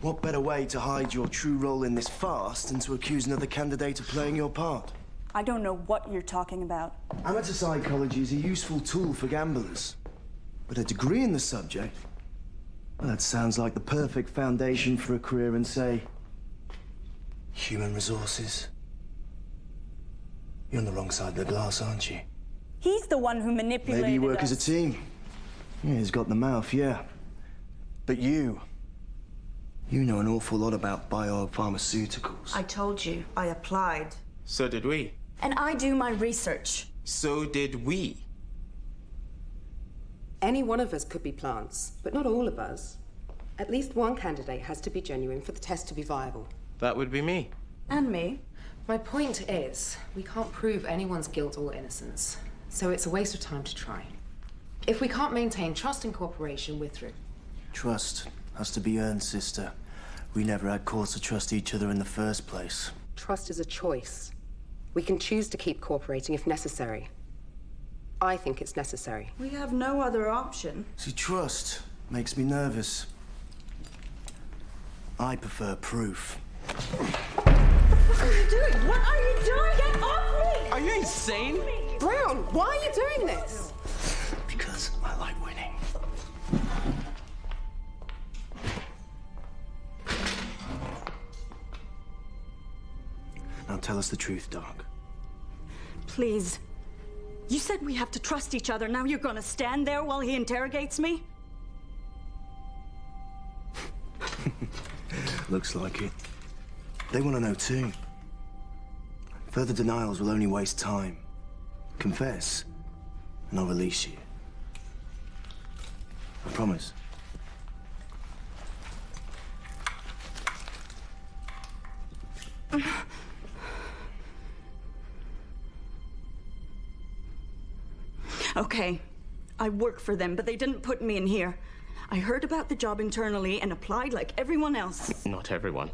What better way to hide your true role in this farce than to accuse another candidate of playing your part? I don't know what you're talking about. Amateur psychology is a useful tool for gamblers, but a degree in the subject, well, that sounds like the perfect foundation for a career in, say, human resources. You're on the wrong side of the glass, aren't you? He's the one who manipulated Maybe you work us. as a team. Yeah, he's got the mouth, yeah. But you know an awful lot about biopharmaceuticals. I told you, I applied. So did we. And I do my research. So did we. Any one of us could be plants, but not all of us. At least one candidate has to be genuine for the test to be viable. That would be me. And me. My point is, we can't prove anyone's guilt or innocence, so it's a waste of time to try. If we can't maintain trust in cooperation, we're through. Trust has to be earned, sister. We never had cause to trust each other in the first place. Trust is a choice. We can choose to keep cooperating if necessary. I think it's necessary. We have no other option. See, trust makes me nervous. I prefer proof. What are you doing? What are you doing? Get off me! Are you insane? Brown, why are you doing this? Because I like winning. Now tell us the truth, Doc. Please. You said we have to trust each other. Now you're gonna stand there while he interrogates me? Looks like it. They want to know too. Further denials will only waste time. Confess, and I'll release you. I promise. Okay, I work for them, but they didn't put me in here. I heard about the job internally and applied like everyone else. Not everyone.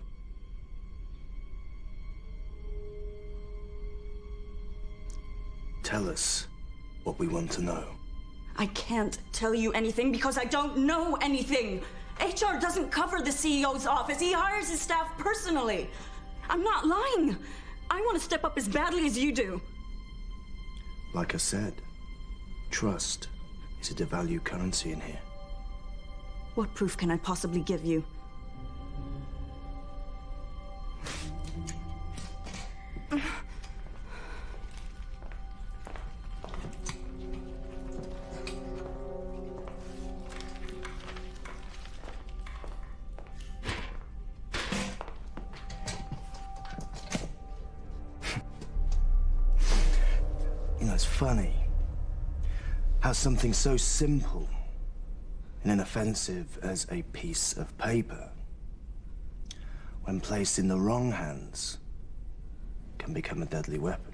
Tell us what we want to know. I can't tell you anything because I don't know anything. HR doesn't cover the CEO's office. He hires his staff personally. I'm not lying. I want to step up as badly as you do. Like I said, trust is a devalued currency in here. What proof can I possibly give you? You know, it's funny how something so simple and inoffensive as a piece of paper, when placed in the wrong hands, can become a deadly weapon.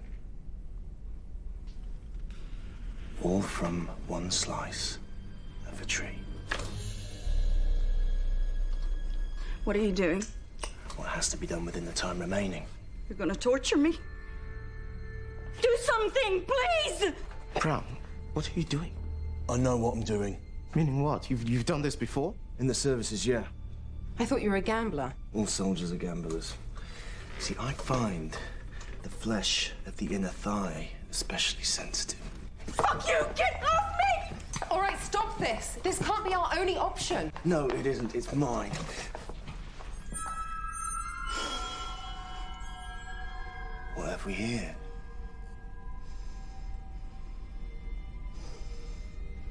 All from one slice of a tree. What are you doing? What has to be done within the time remaining. You're gonna torture me? Do something, please! Brown, what are you doing? I know what I'm doing. Meaning what? You've done this before? In the services, yeah. I thought you were a gambler. All soldiers are gamblers. See, I find the flesh of the inner thigh especially sensitive. Fuck you! Get off me! All right, stop this. This can't be our only option. No, it isn't. It's mine. What have we here?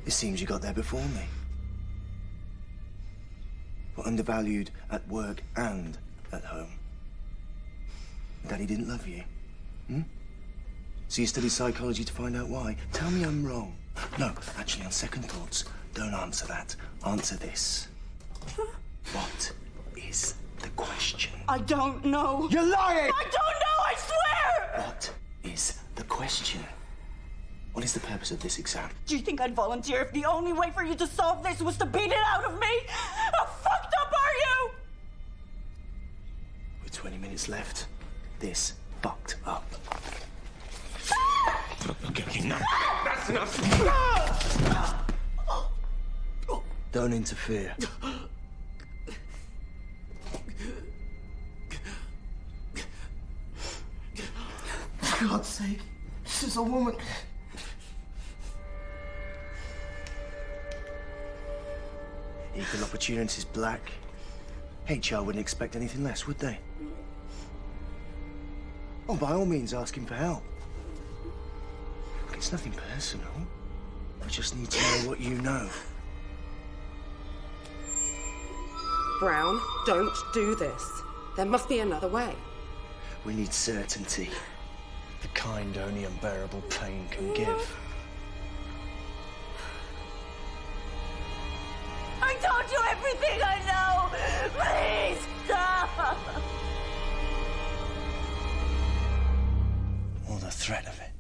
It seems you got there before me. Were undervalued at work and at home. Daddy didn't love you. So you studied psychology to find out why? Tell me I'm wrong. No, actually, on second thoughts, don't answer that. Answer this. What is the question? I don't know. You're lying! I don't know, I swear! What is the question? What is the purpose of this exam? Do you think I'd volunteer if the only way for you to solve this was to beat it out of me? How fucked up are you? With 20 minutes left, this fucked up. Okay, no. That's enough. Don't interfere. For God's sake, this is a woman. Equal opportunities black. HR wouldn't expect anything less, would they? Oh, by all means, ask him for help. Look, it's nothing personal. We just need to know what you know. Brown, don't do this. There must be another way. We need certainty. The kind only unbearable pain can give. I told you everything I know! Please, stop! Or the threat of it.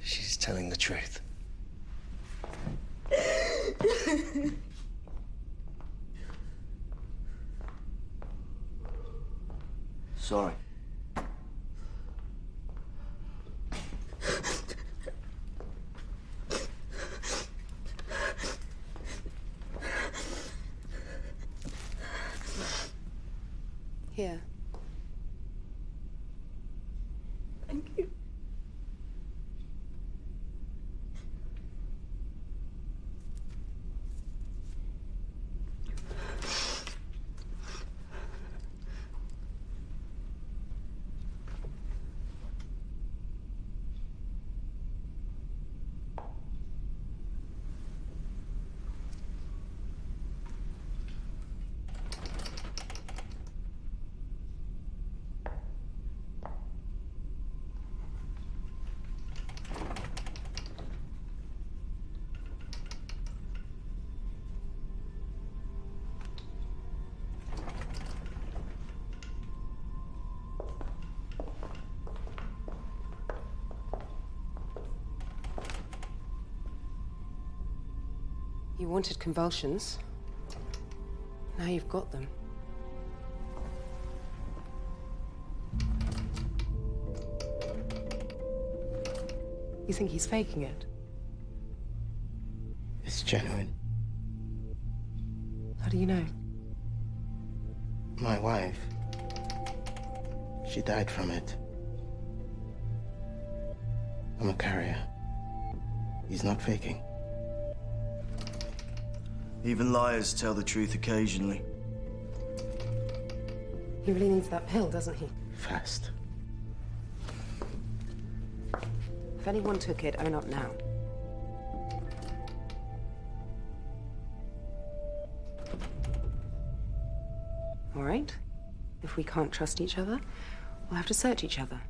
She's telling the truth. Sorry. Here. Thank you. You wanted convulsions. Now you've got them. You think he's faking it? It's genuine. How do you know? My wife. She died from it. I'm a carrier. He's not faking. Even liars tell the truth occasionally. He really needs that pill, doesn't he? Fast. If anyone took it, own up now. All right? If we can't trust each other, we'll have to search each other.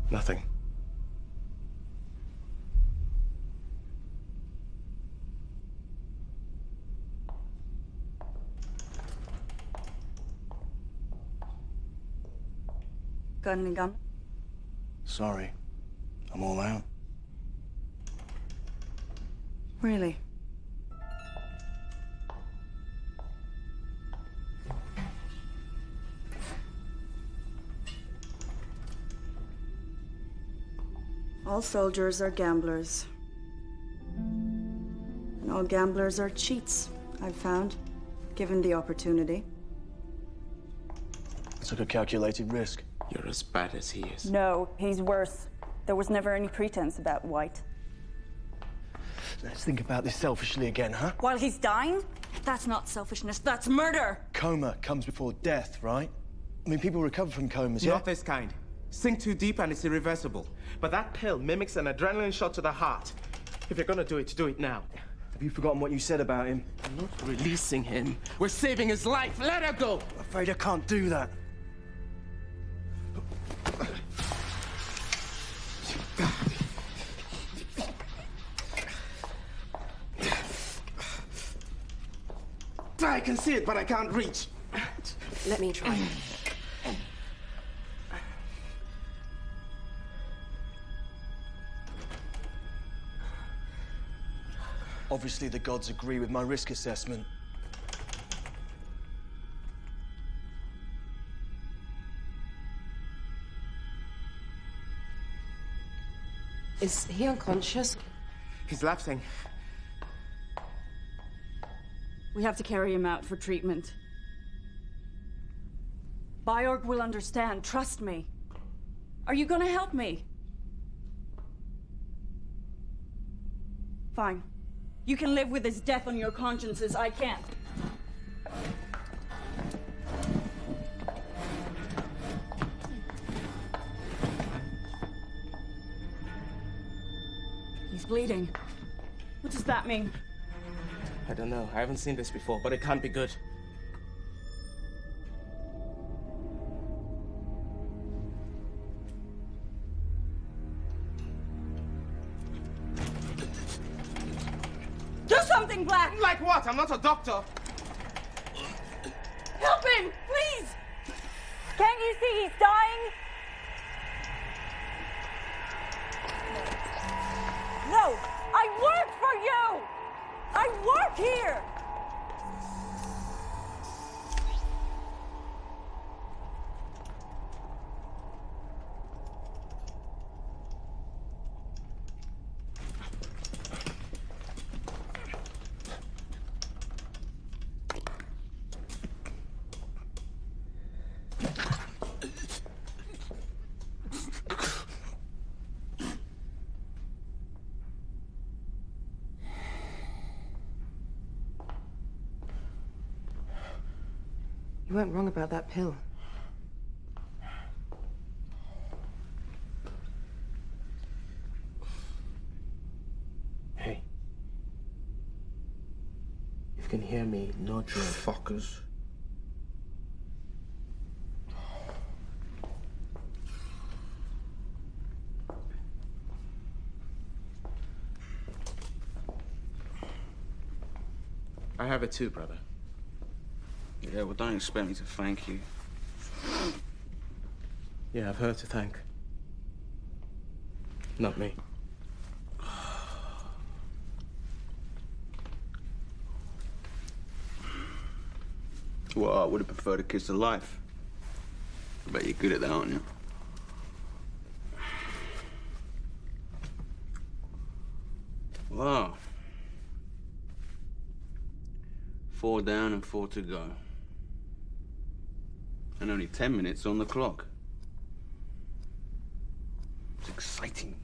Nothing. Got any gum? Sorry. I'm all out. Really? All soldiers are gamblers. And all gamblers are cheats, I've found, given the opportunity. It's like a calculated risk. You're as bad as he is. No, he's worse. There was never any pretense about White. Let's think about this selfishly again, huh? While he's dying? That's not selfishness, that's murder! Coma comes before death, right? I mean, people recover from comas, yeah? Not this kind. Sink too deep and it's irreversible. But that pill mimics an adrenaline shot to the heart. If you're gonna do it now. Have you forgotten what you said about him? I'm not releasing him. We're saving his life. Let her go! I'm afraid I can't do that. I can see it, but I can't reach. Let me try. Obviously, the gods agree with my risk assessment. Is he unconscious? He's lapsing. We have to carry him out for treatment. Byorg will understand, trust me. Are you gonna help me? Fine. You can live with his death on your consciences, I can't. He's bleeding. What does that mean? I don't know. I haven't seen this before, but it can't be good. Do something, Black! Like what? I'm not a doctor. Help him, please! Can't you see he's dying? No, I work for you! I work here! You weren't wrong about that pill. Hey. If you can hear me, nod your fuckers. I have it too, brother. Yeah, well, don't expect me to thank you. Yeah, I've her to thank. Not me. Well, I would have preferred a kiss of life. I bet you're good at that, aren't you? Wow. 4 down and 4 to go. And only 10 minutes on the clock. It's exciting.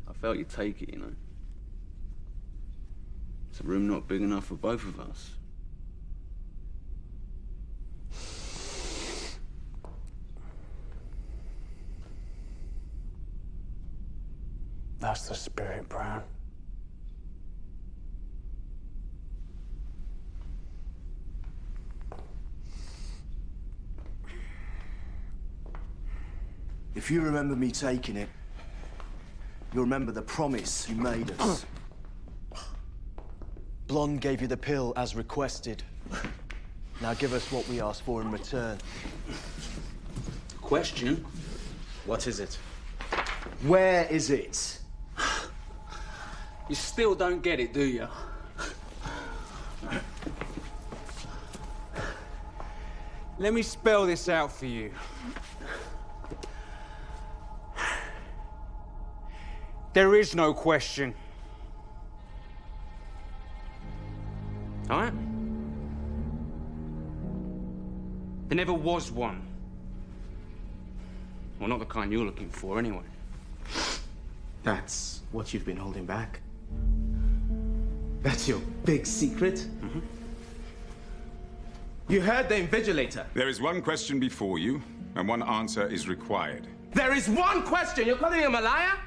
I felt you'd take it, you know. It's a room not big enough for both of us. That's the spirit, Brown. If you remember me taking it, you'll remember the promise you made us. Blonde gave you the pill as requested. Now give us what we asked for in return. Question? What is it? Where is it? You still don't get it, do you? Let me spell this out for you. There is no question. All right? There never was one. Well, not the kind you're looking for, anyway. That's what you've been holding back? That's your big secret? Mm-hmm. You heard the invigilator. There is one question before you, and one answer is required. There is one question! You're calling him a liar?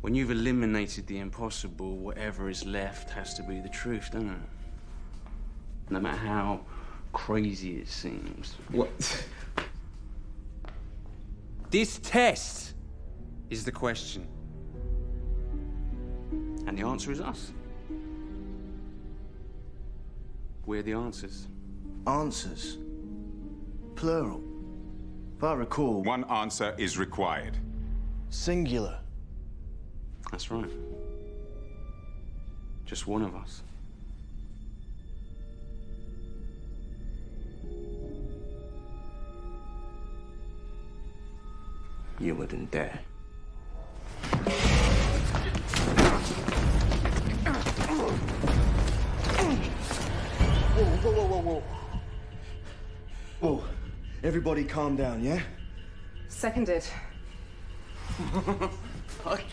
When you've eliminated the impossible, whatever is left has to be the truth, doesn't it? No matter how crazy it seems. What? This test is the question. And the answer is us. We're the answers. Answers? Plural. If I recall... One answer is required. Singular. That's right. Just one of us. You wouldn't dare. Whoa. Whoa. Everybody calm down, yeah? Seconded. Oi.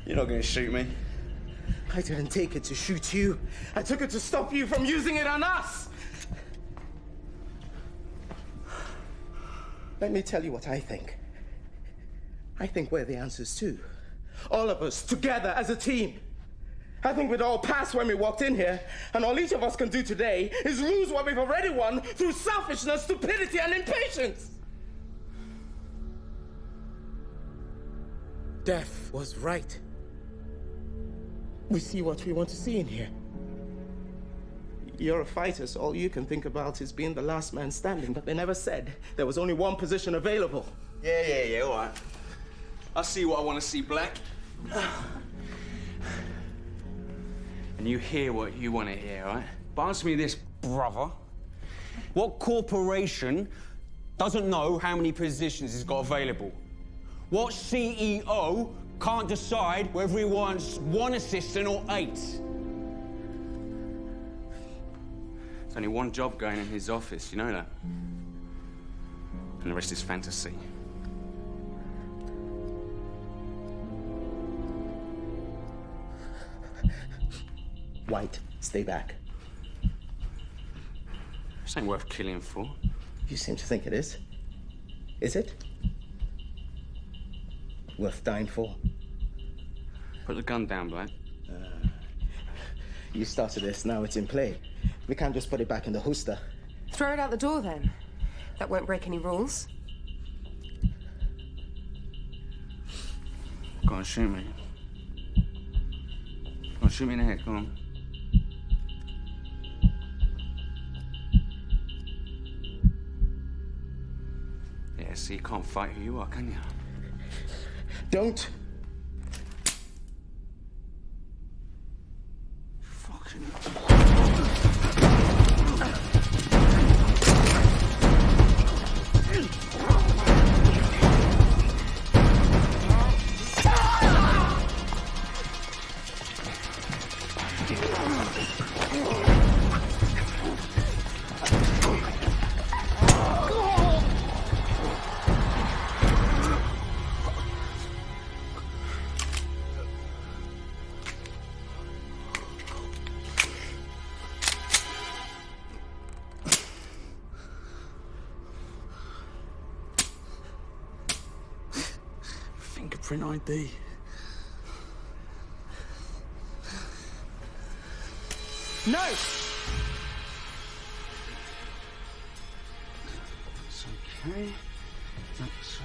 You're not going to shoot me. I didn't take it to shoot you. I took it to stop you from using it on us. Let me tell you what I think. I think we're the answers too. All of us, together as a team. I think we'd all pass when we walked in here, and all each of us can do today is lose what we've already won through selfishness, stupidity, and impatience. Death was right. We see what we want to see in here. You're a fighter, so all you can think about is being the last man standing, but they never said there was only one position available. Yeah, all right. I see what I want to see, Black. And you hear what you want to hear, right? But answer me this, brother. What corporation doesn't know how many positions it's got available? What CEO can't decide whether he wants one assistant or 8? There's only one job going in his office, you know that? And the rest is fantasy. White, stay back. This ain't worth killing for. You seem to think it is. Is it? Worth dying for? Put the gun down, Black. You started this, now it's in play. We can't just put it back in the holster. Throw it out the door, then. That won't break any rules. Go on, shoot me. Go on, shoot me in the head, come on. Yeah, see, you can't fight who you are, can you? Don't. Fucking... Fingerprint ID. No! That's okay. That's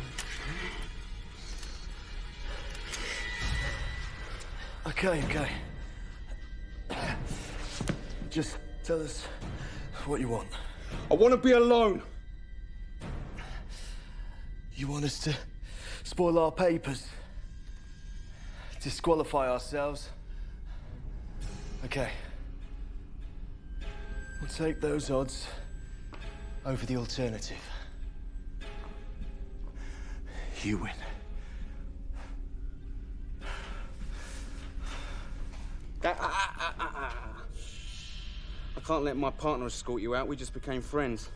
okay. Okay. Just tell us what you want. I want to be alone. You want us to spoil our papers? Disqualify ourselves? Okay. We'll take those odds over the alternative. You win. I'll can't let my partner escort you out. We just became friends.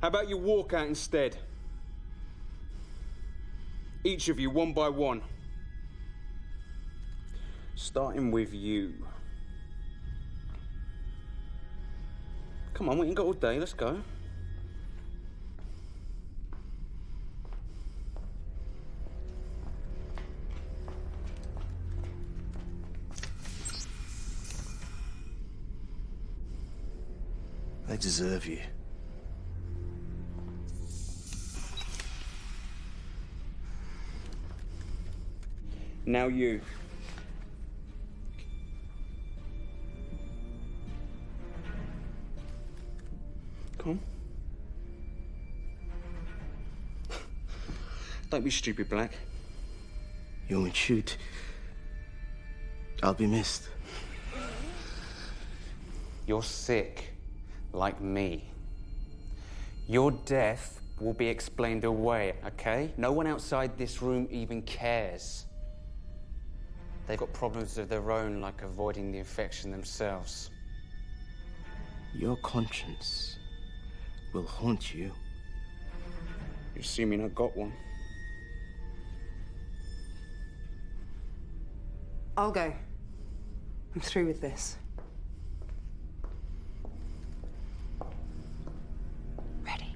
How about you walk out instead? Each of you, one by one. Starting with you. Come on, we ain't got all day. Let's go. They deserve you. Now you. Come on. Don't be stupid, Black. You won't shoot. I'll be missed. You're sick, like me. Your death will be explained away, okay? No one outside this room even cares. They've got problems of their own, like avoiding the infection themselves. Your conscience will haunt you. You're assuming I got one. I'll go. I'm through with this. Ready.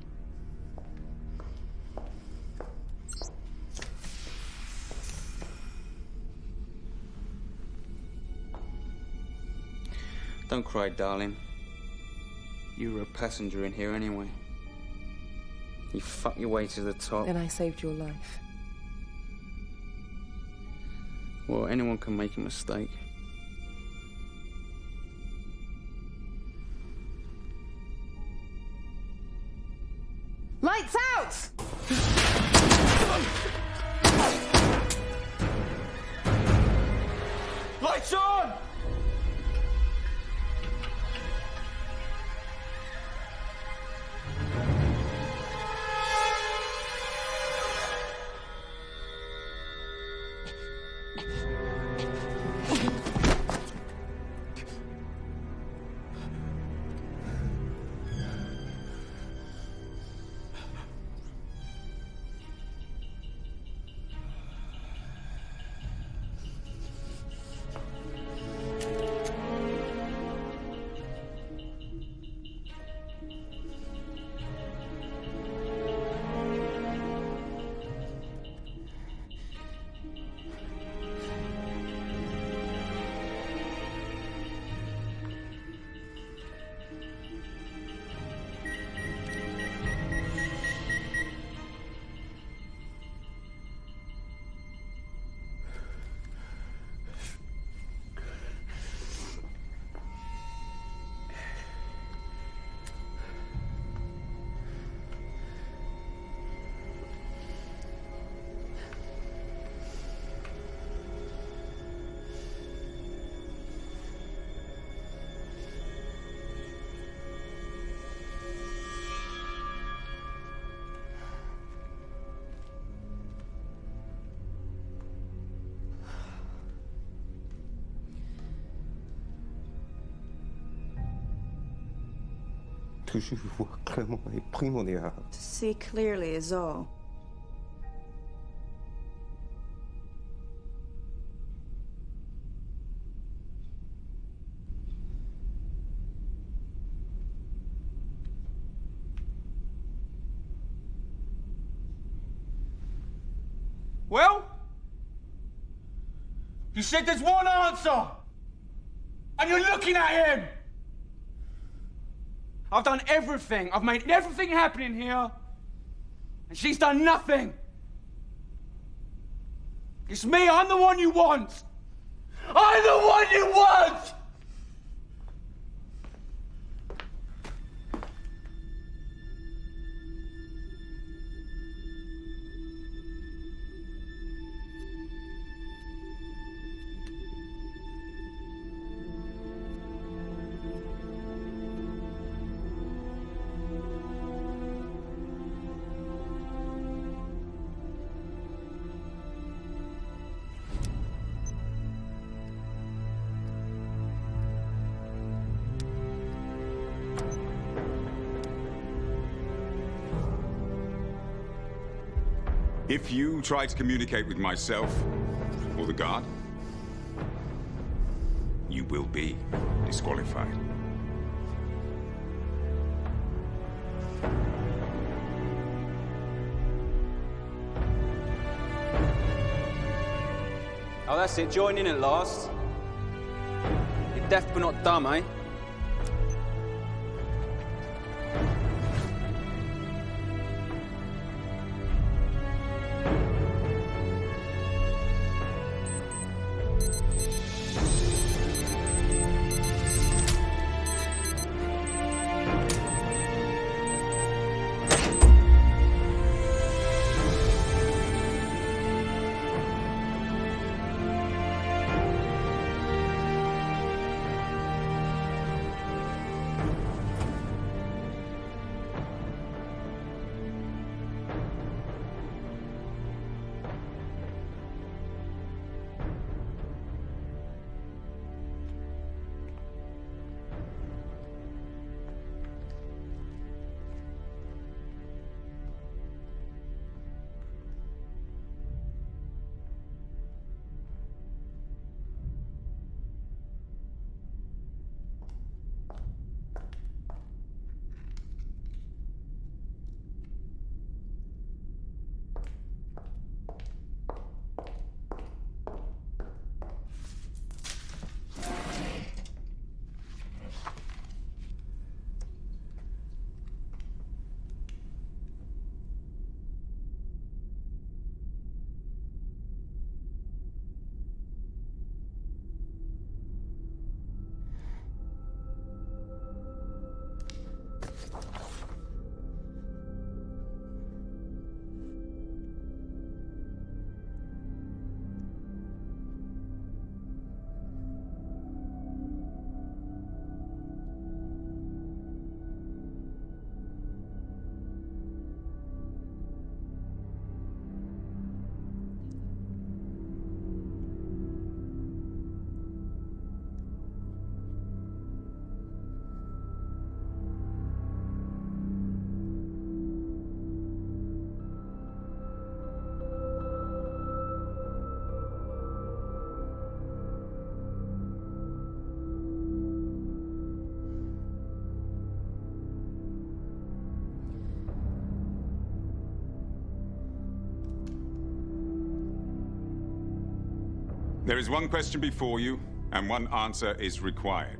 Don't cry, darling. You were a passenger in here anyway. You fucked your way to the top. Then I saved your life. Well, anyone can make a mistake. Lights out! Lights on! To see clearly is all. Well? You said there's one answer! And you're looking at him! I've done everything. I've made everything happen in here. And she's done nothing. It's me. I'm the one you want. I'm the one you want! If you try to communicate with myself or the guard, you will be disqualified. Oh, that's it. Join in at last. You're deaf but not dumb, eh? There is one question before you, and one answer is required.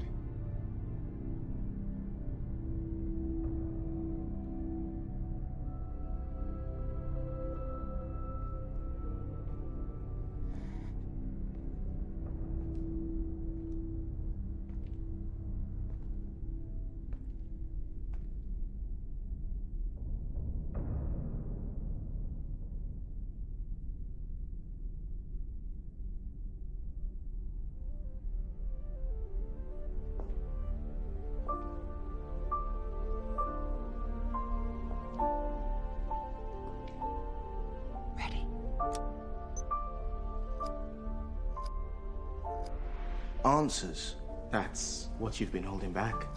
Answers. That's what you've been holding back.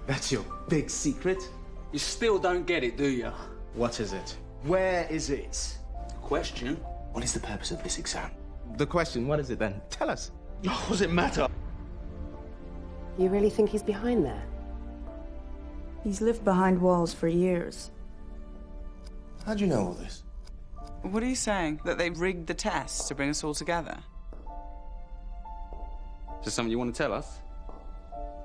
That's your big secret. You still don't get it, do you? What is it? Where is it? Question? What is the purpose of this exam? The question, what is it then? Tell us. What does it matter? You really think he's behind there? He's lived behind walls for years. How'd you know all this? What are you saying? That they rigged the tests to bring us all together? Is this something you want to tell us?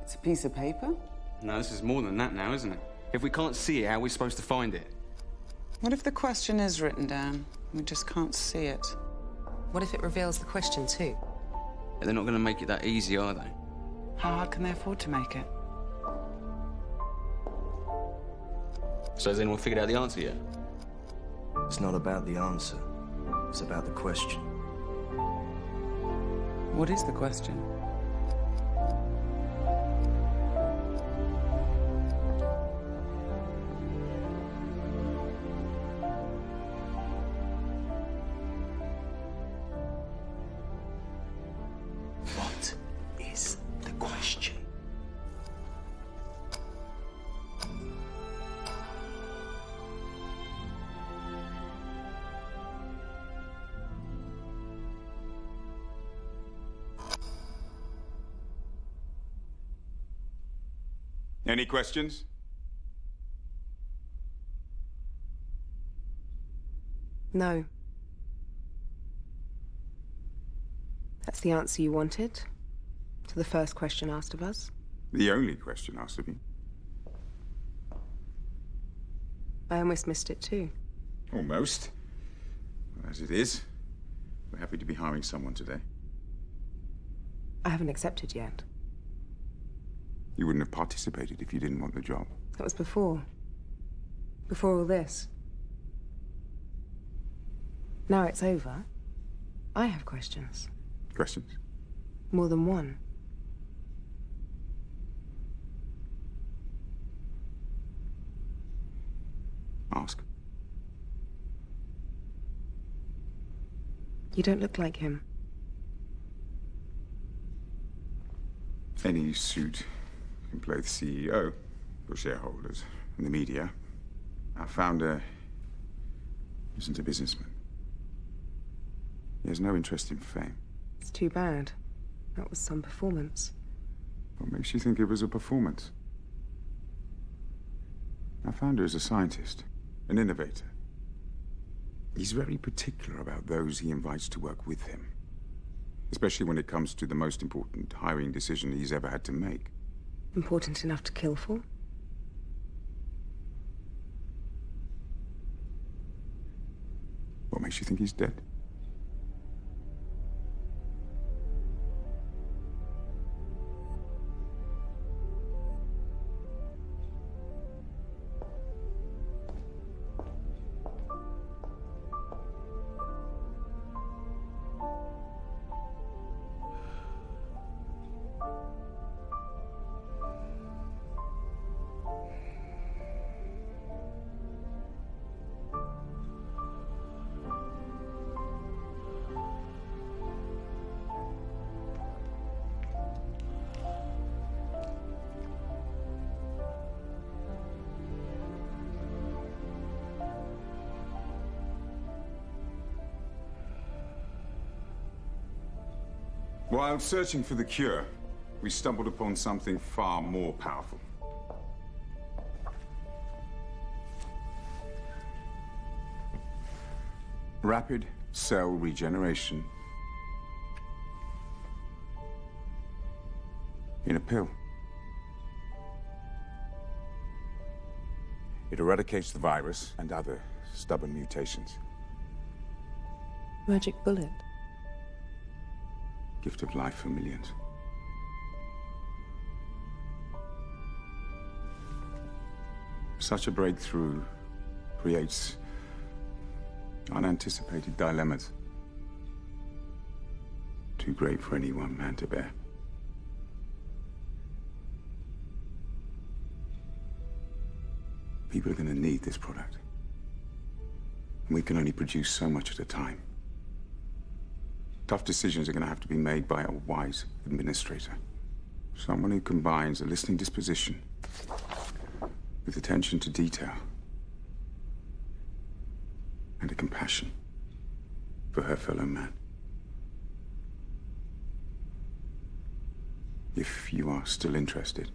It's a piece of paper? No, this is more than that now, isn't it? If we can't see it, how are we supposed to find it? What if the question is written down? We just can't see it. What if it reveals the question too? They're not going to make it that easy, are they? How hard can they afford to make it? So has anyone figured out the answer yet? It's not about the answer. It's about the question. What is the question? What is the question? Any questions? No. That's the answer you wanted to the first question asked of us? The only question asked of you. I almost missed it too. Almost. Well, as it is, we're happy to be hiring someone today. I haven't accepted yet. You wouldn't have participated if you didn't want the job. That was before. Before all this. Now it's over. I have questions. Questions? More than one. Ask. You don't look like him. Any suit can play the CEO, or shareholders, and the media. Our founder isn't a businessman. He has no interest in fame. It's too bad. That was some performance. What makes you think it was a performance? Our founder is a scientist, an innovator. He's very particular about those he invites to work with him, especially when it comes to the most important hiring decision he's ever had to make. Important enough to kill for? What makes you think he's dead? While searching for the cure, we stumbled upon something far more powerful. Rapid cell regeneration in a pill. It eradicates the virus and other stubborn mutations. Magic bullet. Gift of life for millions. Such a breakthrough creates unanticipated dilemmas. Too great for any one man to bear. People are going to need this product. And we can only produce so much at a time. Tough decisions are going to have to be made by a wise administrator. Someone who combines a listening disposition with attention to detail and a compassion for her fellow man. If you are still interested,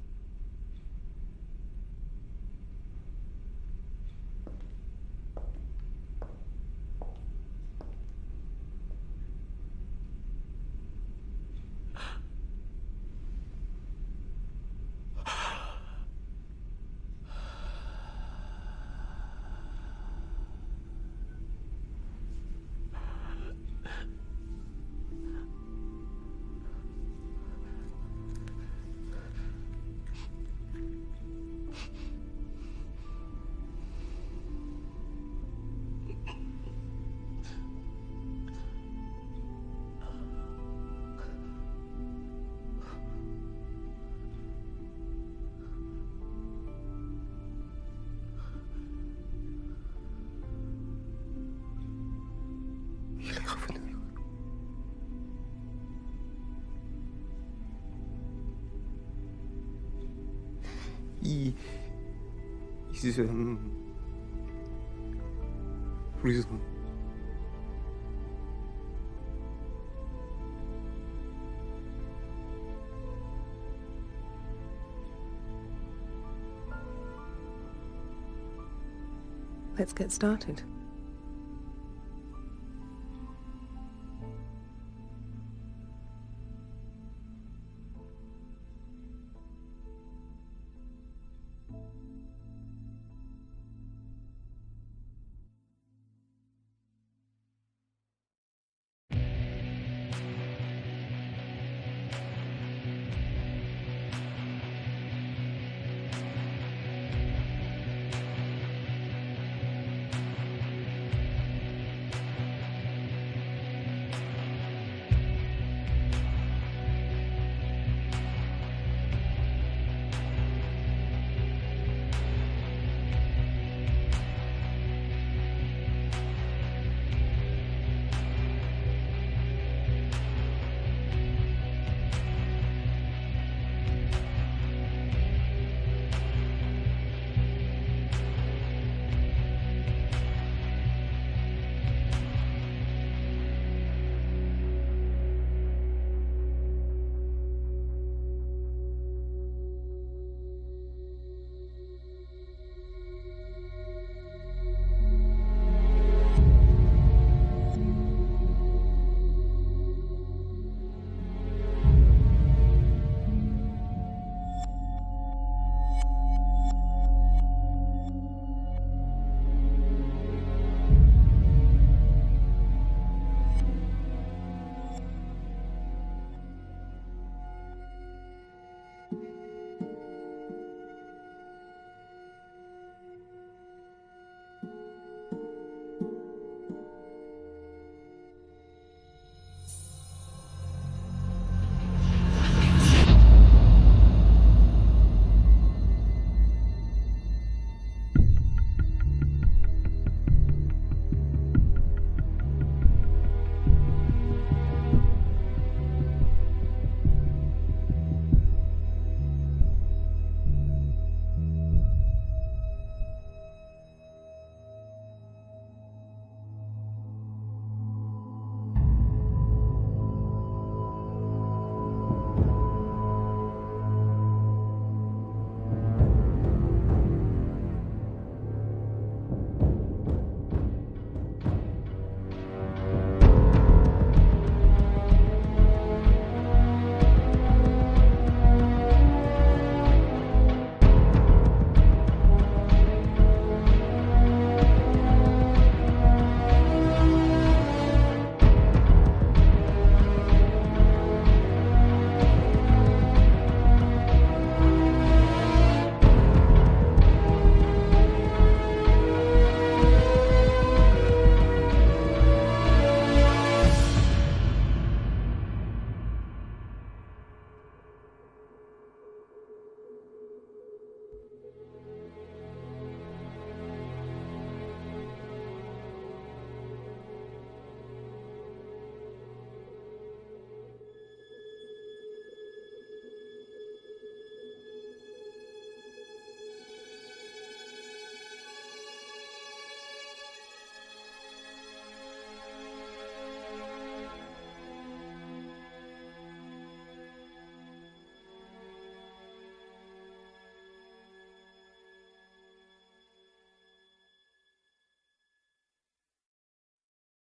Please. Let's get started.